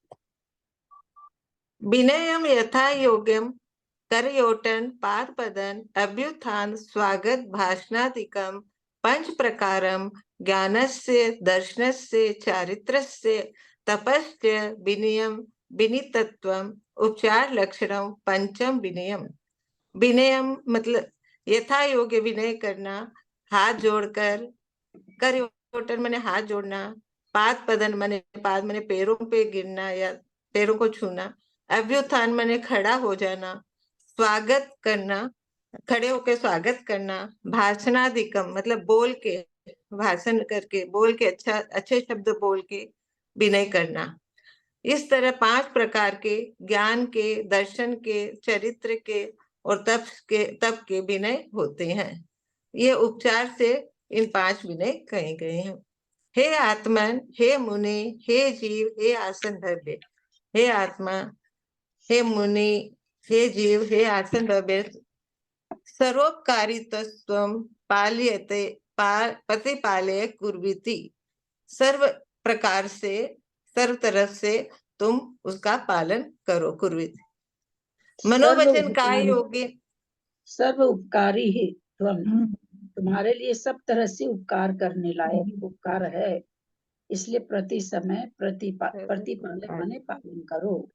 Speaker 6: विनयम यथा योग्यम करयोटन पादपदन अभ्युत्थान स्वागत भाषणादिकम 5 प्रकारम ज्ञानस्य दर्शनस्य चारित्रस्य तपस्य विनयम विनीतत्वम उपचार लक्षणम पंचम विनयम। विनयम मतलब यथा योग्य विनय करना, हाथ जोड़कर, करयोटन माने हाथ जोड़ना, पाद पदन माने पाद माने पैरों पे गिरना या पैरों को छूना, अभ्युत्थान माने खड़ा हो जाना, स्वागत करना, खड़े होकर स्वागत करना, भाषणादिकम मतलब बोल के, भाषण करके, बोल के अच्छे शब्द बोल के विनय करना। इस तरह 5 प्रकार के ज्ञान के, दर्शन के, चरित्र के और तप के विनय होते हैं। ये उपचार से इन 5 विनय कहे गए हैं। हे आत्मन, हे मुनि, हे जीव, हे आसन भव्य। हे आत्मा, हे मुनि, हे जीव, हे आसन भव्य, सर्वोपकारितस्त्वं पाल्यते प्रतिपालय कुर्वीति। सर्व प्रकार से, सर्व तरफ से तुम उसका पालन करो। कुर्वीति मनोवचन काय योग्य
Speaker 1: सर्व उपकारी ही त्वम, तुम्हारे लिए सब तरह से उपकार करने लायक उपकार है, इसलिए प्रति समय प्रतिपालन माने पालन करो।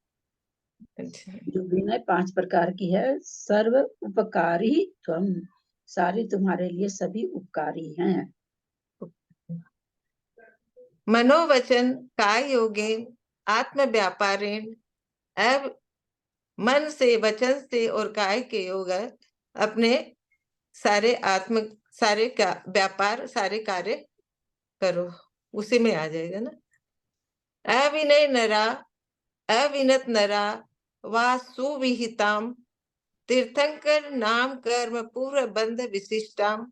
Speaker 1: जो विनय 5 प्रकार की है। सर्व उपकारी त्वम, सारे तुम्हारे लिए सभी उपकारी हैं।
Speaker 6: मनोवचन काय योगेन आत्म व्यापारेण, मन से, वचन से और काय के योग अपने सारे का व्यापार, सारे कार्य करो, उसी में आ जाएगा ना। अविनय नरा, अविनत नरा वा सुविहिताम तीर्थंकर नाम कर्म पूर्व बंध विशिष्टाम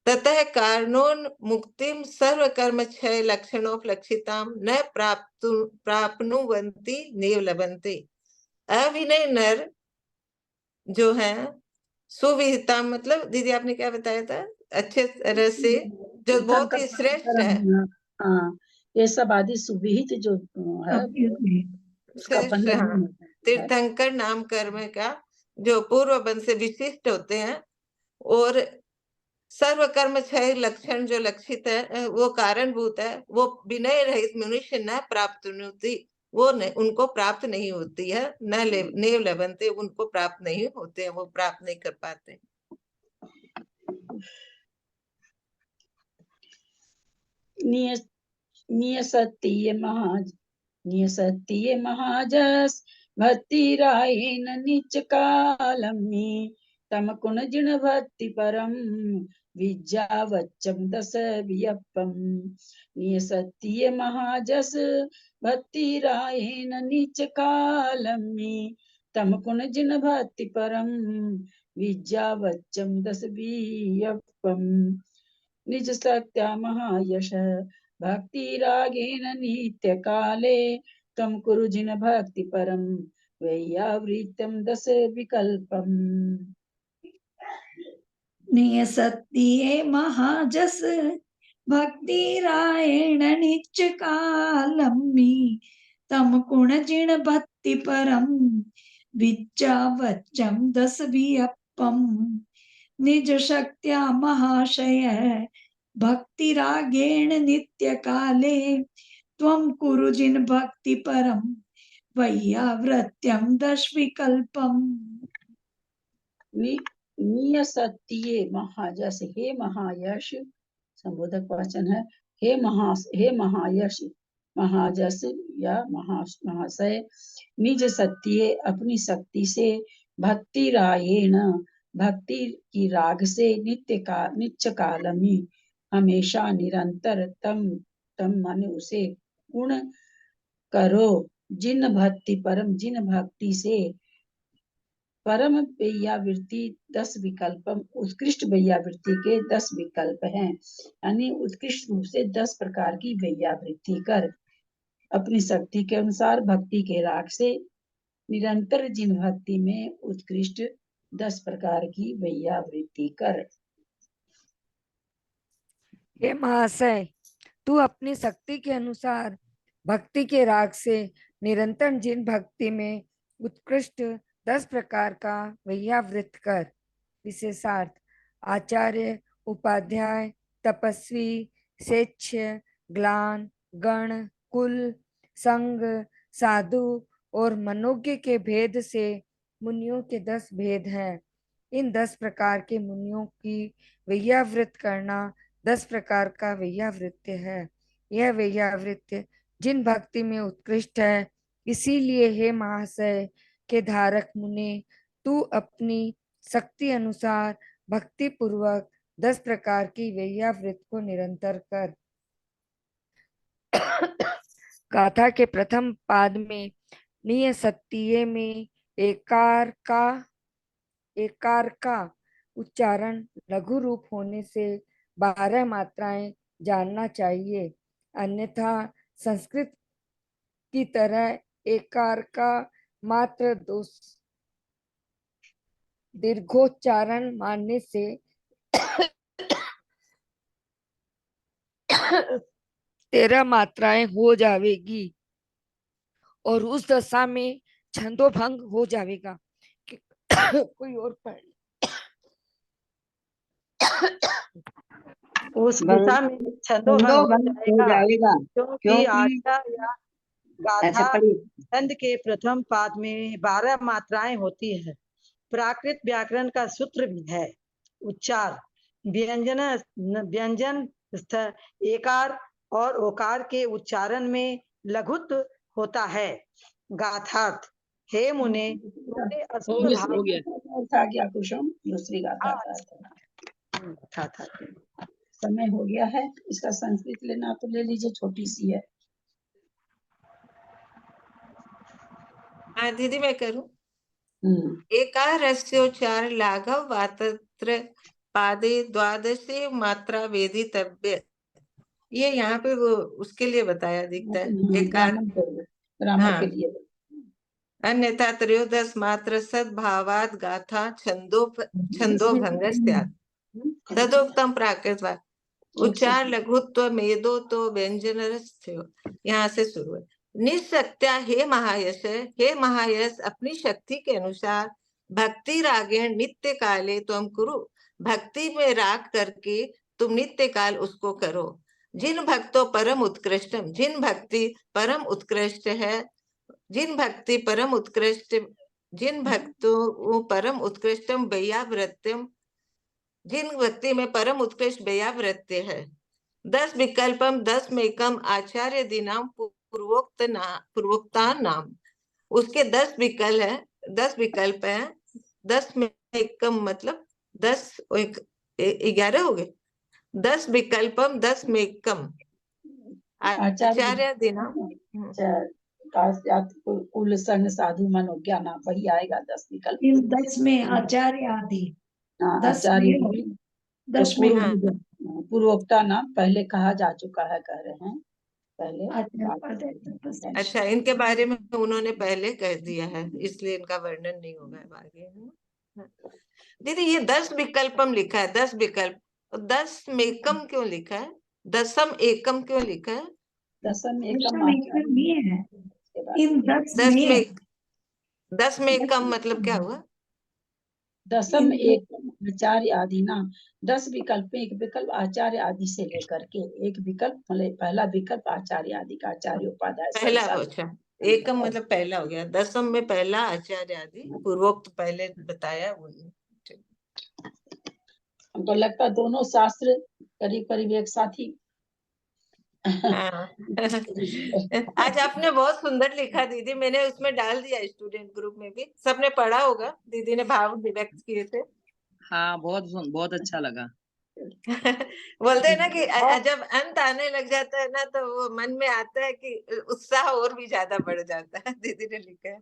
Speaker 6: ततः कारणों मुक्तिम सर्व कर्म क्षय लक्षणोपलक्षिताम न प्राप्नुवन्ति नैव लभन्ते। अविनय नर जो है, सुविहिता मतलब दीदी आपने क्या बताया था, अच्छे तरह से, जो बहुत ही श्रेष्ठ है।
Speaker 1: हाँ, ये सब आदि सुविहित जो है उसका बंधन नहीं होता है।
Speaker 6: तीर्थंकर नाम कर्म का जो पूर्व बंध से विशिष्ट होते हैं, और सर्व कर्म क्षय लक्षण जो लक्षित है, वो कारणभूत है, वो विनय रहित मनुष्य न प्राप्त होती, वो उनको प्राप्त नहीं होती है। नैव लभन्ते, उनको प्राप्त नहीं होते हैं, वो प्राप्त नहीं कर पाते।
Speaker 1: नियसत्य महाजस भक्तिरायेन निच कालमी तम कुण जिण भक्ति परम विज्जावच्चम दस वियप्पम। नियसत्य महाजस भक्तिरायेन निच कालमी तम कुण जिण भक्ति परम विज्जावच्चम दस वियप्पम। निज सत्या महायश भक्ति रागेन नित्य काले तम कुरु जिन भक्ति परम वैयावृतम दस विकल्पम।
Speaker 5: नियसत्ये महाजस भक्ति रायण निच कालम्मी तम कुण जिण भक्ति परम विज्जावच्चम दस वियप्पम। निज शक्त्या महाशय भक्ति रागेण नित्य काले त्वं कुरु जिन भक्ति परम वैयावृत्यम दश विकल्पम।
Speaker 1: नियसत्ये महाजस, हे महायश, संबोधक वचन है। हे महायश, महाजस या महाशय, निज सत्य, अपनी शक्ति से, भक्ति रायेण, भक्ति की राग से, नित्य कालमी, हमेशा निरंतर, तम माने उसे, गुण करो, जिन भक्ति परम, जिन भक्ति से, परम वैयावृत्ति 10 विकल्पम, उत्कृष्ट वैयावृत्ति के 10 विकल्प हैं, यानी उत्कृष्ट रूप से 10 प्रकार की वैयावृत्ति कर, अपनी शक्ति के अनुसार भक्ति के राग से निरंतर जिन भक्ति में उत्कृष्ट 10 प्रकार की वैयावृत्ति कर।
Speaker 13: हे महाशय, तू अपनी शक्ति के अनुसार भक्ति के राग से निरंतर जिन भक्ति में उत्कृष्ट 10 प्रकार का वैयावृत्त कर। विशेषार्थ: आचार्य, उपाध्याय, तपस्वी, सेच्य, ग्लान, गण, कुल, संग, साधु और मनोज्ञ के भेद से मुनियों के 10 भेद हैं। इन 10 प्रकार के मुनियों की वैयावृत्त करना 10 प्रकार का वैयावृत्य है। यह वैयावृत्य जिन भक्ति में उत्कृष्ट है, इसीलिए हे महाशय के धारक मुने, तू अपनी शक्ति अनुसार भक्ति पूर्वक 10 प्रकार की वैयावृत्त को निरंतर कर। गाथा के प्रथम पाद में नियसत्ये में एकार का उच्चारण लघु रूप होने से 12 मात्राएं जानना चाहिए, अन्यथा संस्कृत की तरह एकार का मात्र दीर्घोच्चारण मानने से 13 मात्राएं हो जाएगी और उस दशा में छंदोभंग हो जाएगा, कोई और पढ़।
Speaker 11: उस दिशा में छंदोभंग हो जाएगा क्योंकि आशा या
Speaker 9: अच्छा
Speaker 11: गाथा
Speaker 9: पढ़िए।
Speaker 11: छंद के प्रथम पाद में 12 मात्राएं होती है। प्राकृत व्याकरण का सूत्र भी है। उच्चार व्यंजन एकार और ओकार के उच्चारण में लघुत्व होता है। गाथार्थ हे मुने
Speaker 7: हो गया।
Speaker 1: था क्या कुसुम? दूसरी गाथा था। समय हो गया है, इसका संस्कृत लेना तो ले लीजिए, छोटी सी है।
Speaker 6: हाँ दीदी मैं करूं। एकारस्योच्चार लाघव वातत्र पादे द्वादशे मात्रा वेदितव्य। ये यहाँ पे वो उसके लिए बताया दिखता है एकार।
Speaker 1: ग्रामर के लिए।
Speaker 6: अन्यथा त्रयोदश मात्र सद्भावात् गाथा छंदो भंग तदोक्तम प्राकृत वाक्य। उच्चार लघुत्व मेदो तो व्यंजन। यहाँ से शुरू है। निशक्त्या हे महायश, हे महायश अपनी शक्ति के अनुसार भक्ति रागेण नित्य काले तुम कुरु, भक्ति में राग करके तुम नित्य काल उसको करो। जिन भक्तों परम उत्कृष्टम, जिन भक्ति परम उत्कृष्ट है, जिन भक्तों परम उत्कृष्टम व्यावृत्यम, जिन भक्ति में परम उत्कृष्ट व्यावृत्य है। 10 विकल्पम 10 में कम आचार्य दिनाम पूर्वोक्तान नाम। उसके 10 विकल्प है, 10 विकल्प है। 10 में कम मतलब 10 11 हो गए। 10 विकल्पम 10 में कम आचार्य दिनाम
Speaker 1: कुल संग साधु मनोज्ञान, वही आएगा 10 विकल्प।
Speaker 5: 10 में आचार्य आदि। 10
Speaker 1: आचार्य
Speaker 5: में 10 में
Speaker 1: पूर्वोक्ता नाम पहले कहा जा चुका है, कह रहे हैं पहले।
Speaker 6: अच्छा, इनके बारे में उन्होंने पहले कह दिया है, इसलिए इनका वर्णन नहीं होगा आगे। दीदी ये 10 विकल्पम लिखा है, 10 विकल्प, 10 मेकम क्यों लिखा है? दसम एकम क्यों लिखा है?
Speaker 1: दसम एकम
Speaker 5: है। इन
Speaker 6: 10 में कम मतलब क्या हुआ?
Speaker 1: दसम एकम आचार्य आदि नाम। 10 विकल्प, एक विकल्प आचार्य आदि से लेकर के एक विकल्प, मतलब पहला विकल्प आचार्य आदि का, आचार्य उपाध्याय
Speaker 6: पहला। अच्छा, एकम मतलब पहला हो गया। दसम में पहला आचार्य आदि पूर्वोक्त पहले बताया।
Speaker 1: हमको लगता है दोनों शास्त्र करीब करीब एक साथ ही।
Speaker 6: आज आपने बहुत सुंदर लिखा दीदी, मैंने उसमें डाल दिया स्टूडेंट ग्रुप में भी, सबने पढ़ा होगा। दीदी ने भाव व्यक्त किए थे।
Speaker 7: हाँ बहुत अच्छा लगा।
Speaker 6: बोलते हैं ना कि जब अंत आने लग जाता है ना, तो वो मन में आता है कि उत्साह और भी ज्यादा बढ़ जाता है। दीदी ने लिखा है।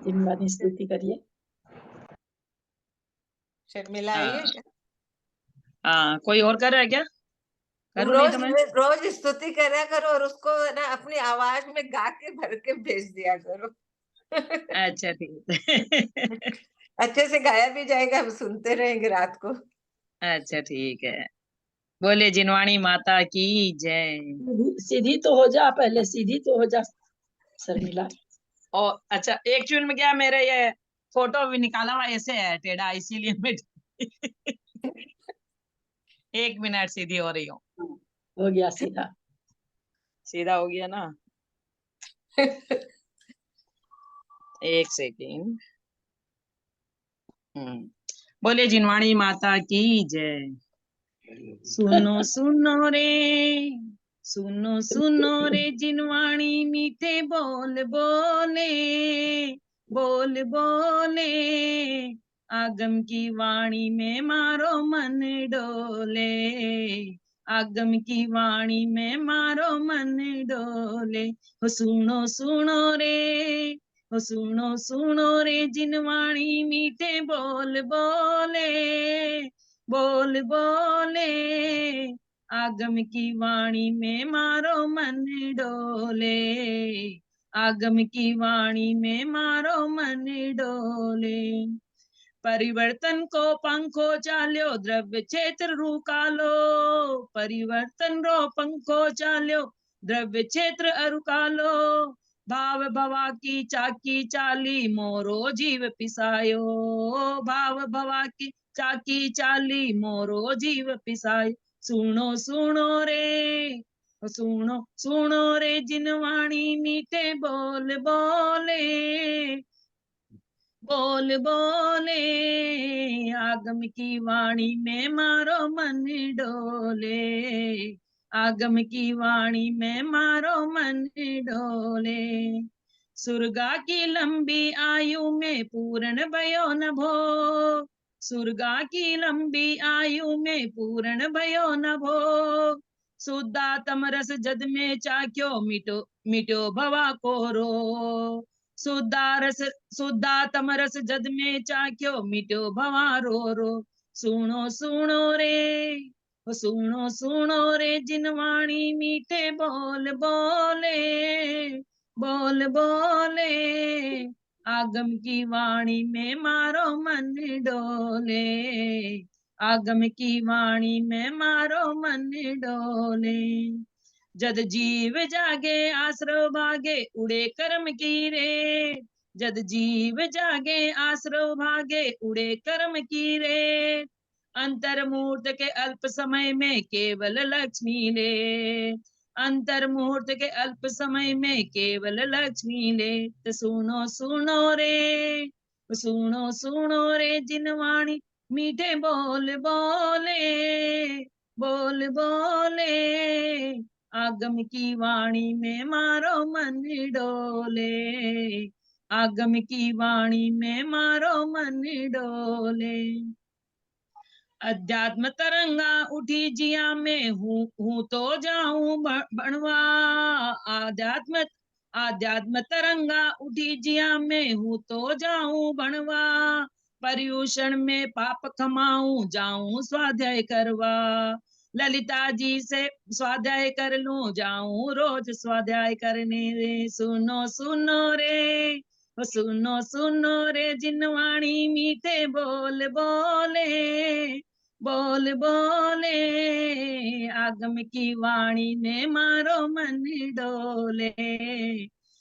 Speaker 1: जिनवादी स्तुति करिए।
Speaker 6: शर्मिला आई है क्या?
Speaker 7: हाँ, कोई और कर रहा है क्या?
Speaker 6: रोज स्तुति करा करो और उसको ना अपनी आवाज में गा के भर के भेज दिया करो।
Speaker 7: अच्छा ठीक है।
Speaker 6: अच्छे से गाया भी जाएगा, हम सुनते रहेंगे रात को।
Speaker 7: अच्छा ठीक है। बोले जिनवाणी माता की जय।
Speaker 1: सीधी तो हो जा, पहले सीधी तो हो जा शर्मिला।
Speaker 7: और अच्छा, एक्चुअल में क्या मेरे ये फोटो भी निकाला हुआ ऐसे है टेढ़ा, इसीलिए मैं 1 मिनट सीधी हो रही हूँ।
Speaker 1: हो गया सीधा,
Speaker 7: सीधा हो गया ना। 1 सेकेंड। बोले जिनवाणी माता की जय। सुनो सुनो रे, सुनो सुनो रे जिनवाणी मीठे बोल बोले, बोल बोले। आगम की वाणी में मारो मन डोले, आगम की वाणी में मारो मन डोले। हो सुनो सुनो रे, हो सुनो सुनो रे जिनवाणी मीठे बोल बोले, बोल बोले। आगम की वाणी में मारो मन डोले, आगम की वाणी में मारो मन डोले। परिवर्तन को पंखो चाल्यो, द्रव्य क्षेत्र रुकालो, परिवर्तन रो पंखो चाल्यो, द्रव्य क्षेत्र अरुकालो। भाव भवा की चाकी चाली मोरो जीव पिसायो, भाव भवा की चाकी चाली मोरो जीव पिसायो। सुनो सुनो रे, सुनो सुनो रे जिनवाणी मीठे बोल बोले, बोल बोले आगम की वाणी में मारो मन डोले, आगम की वाणी में मारो मन डोले। सुरगा की लंबी आयु में पूर्ण भयो न भोग, सुरगा की लंबी आयु में पूर्ण भयो न भोग। शुद्धात्म रस जद में चाख्यो मिटो मिटो भवा को रोग, शुद्धात्म रस जद में चाख्यो मिट्यो भवा रो रो। सुनो सुनो रे, सुनो सुनो रे जिनवाणी मीठे बोल बोले, बोल बोले आगम की वाणी में मारो मन डोले, आगम की वाणी में मारो मन डोले। जद जीव जागे आश्रव भागे उड़े कर्म की रे, जद जीव जागे आश्रव भागे उड़े कर्म की रे। अंतर्मूर्त के अल्प समय में केवल लक्ष्मी ले, अंतर्मूर्त के अल्प समय में केवल लक्ष्मी ले। तो सुनो सुनो रे, सुनो सुनो रे जिनवाणी मीठे बोल बोले, बोल बोले आगम की वाणी में मारो मन डोले, आगम की वाणी में मारो मन डोले। अध्यात्म तरंगा उठी जिया में हूँ तो जाऊं बनवा, आध्यात्म आध्यात्म तरंगा उठी जिया में हूँ तो जाऊं बनवा। पर्यूषण में पाप खमाऊं जाऊं स्वाध्याय करवा, ललिता जी से स्वाध्याय कर लूं जाऊं रोज स्वाध्याय करने रे। सुनो सुनो रे, सुनो सुनो रे जिनवाणी मीठे बोल बोले, बोल बोले आगम की वाणी ने मारो मन डोले,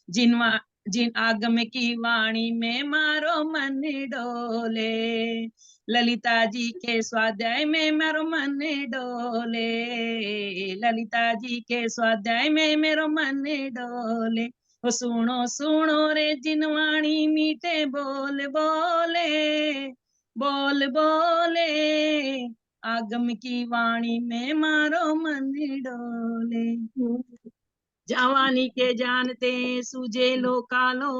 Speaker 7: जिन आगम की वाणी में मारो मन डोले। ललिता जी के स्वाध्याय में मेरो मन डोले, ललिता जी के स्वाध्याय में मेरो मन डोले। ओ सुनो सुनो रे जिनवाणी मीठे बोल बोले, बोल बोले आगम की वाणी में मारो मन डोले। जवानी के जानते सूझे लो कालो,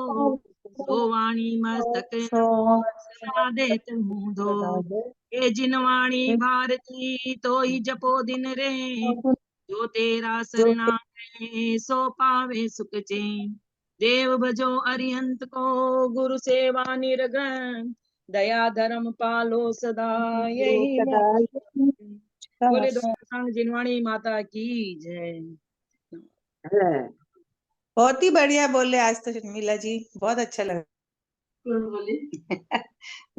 Speaker 7: सो वाणी मस्तक सदा देत हूँ दो। ये जिनवाणी भारती तो ही जपो दिन रे, जो तेरा सरनाम है सो पावे सुख चैन। देव भजो अरिहंत को गुरु सेवा निर्गन, दया धर्म पालो सदा यही बोले। दो जिनवाणी माता की जय।
Speaker 6: बहुत ही बढ़िया बोले आज तो शर्मिला जी, बहुत अच्छा लगा।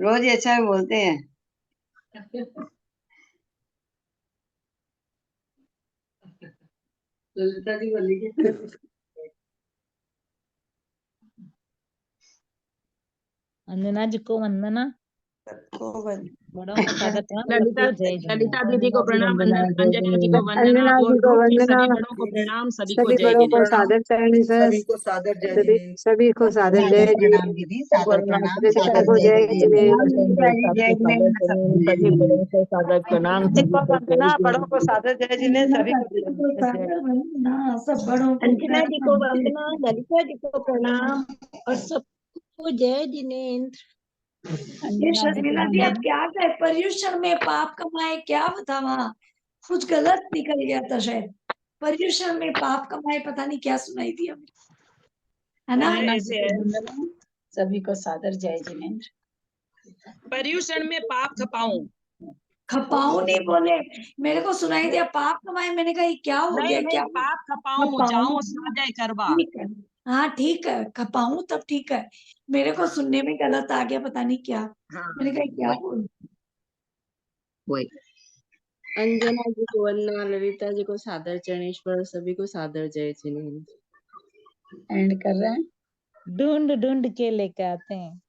Speaker 9: रोज अच्छा बोलते हैं।
Speaker 7: ललिता जी बोली
Speaker 12: अंजना जी को वंदना, बड़ों को सादर प्रणाम,
Speaker 7: ललिता
Speaker 12: सबको जय जिनेंद्र।
Speaker 7: ललिता दीदी को प्रणाम,
Speaker 12: वंदना जय
Speaker 7: अंजना जी को
Speaker 12: जिनेंद्र।
Speaker 7: वंदना
Speaker 11: अंजना
Speaker 7: और
Speaker 11: जी को
Speaker 7: ग्रुप के
Speaker 11: वंदना,
Speaker 7: सभी बड़ों को प्रणाम, सभी को
Speaker 11: सभी
Speaker 7: जय
Speaker 11: बड़ों को
Speaker 7: जिनेंद्र।
Speaker 11: सादर चरण से,
Speaker 3: सभी को सादर जय जिनेंद्र।
Speaker 11: सभी को सादर जय
Speaker 9: सादर प्रणाम
Speaker 11: जिनेंद्र।
Speaker 9: दीदी, सादर प्रणाम, सादर
Speaker 11: सबको
Speaker 9: जय
Speaker 11: जय
Speaker 9: जिनेंद्र।
Speaker 11: जिनेंद्र।
Speaker 9: जय जिनेंद्र
Speaker 12: सभी बड़ों को सादर प्रणाम,
Speaker 11: सभी
Speaker 12: सभी
Speaker 11: को
Speaker 12: को जय
Speaker 11: वंदना, बड़ों को
Speaker 12: जिनेंद्र।
Speaker 11: सादर जय जिनेंद्र, सभी को जय।
Speaker 5: सब बड़ों को
Speaker 14: अंजना जी को
Speaker 5: प्रणाम।
Speaker 14: वंदना, ललिता जी को प्रणाम और सबको जय जिनेंद्र।
Speaker 5: ये
Speaker 12: अंजना जी को
Speaker 5: शर्मिला जी अब
Speaker 12: वंदना।
Speaker 5: क्या कहे, पर्यूषण में पाप कमाए, क्या बतावा, कुछ गलत निकल गया था शायद। पर्यूषण में पाप कमाए, पता नहीं क्या सुनाई दिया, है ना।
Speaker 12: अंजना जी
Speaker 7: ऐसे
Speaker 12: को
Speaker 7: है,
Speaker 12: वंदना।
Speaker 1: सभी को सादर जय जिनेंद्र।
Speaker 7: पर्यूषण में पाप खपाऊं।
Speaker 5: खपाऊ नहीं बोले, मेरे को सुनाई दिया पाप कमाए, मैंने कहा ये क्या हो
Speaker 7: नहीं
Speaker 5: गया,
Speaker 7: नहीं,
Speaker 5: क्या
Speaker 7: पाप खपाऊं
Speaker 5: खपाऊ।
Speaker 7: जाऊं स्वाध्याय करवा।
Speaker 5: ठीक है, हाँ ठीक है, खपाऊ तब ठीक है, मेरे को सुनने में गलत आ गया, पता नहीं क्या।
Speaker 7: हाँ
Speaker 5: मैंने कहा क्या बोल।
Speaker 7: वही।
Speaker 8: अंजना जी को वंदना, ललिता जी को सादर चरणेश्वर, सभी को सादर जय जिनेंद्र।
Speaker 1: एंड कर रहे हैं।
Speaker 12: ढूंढ ढूंढ के लेके आते हैं।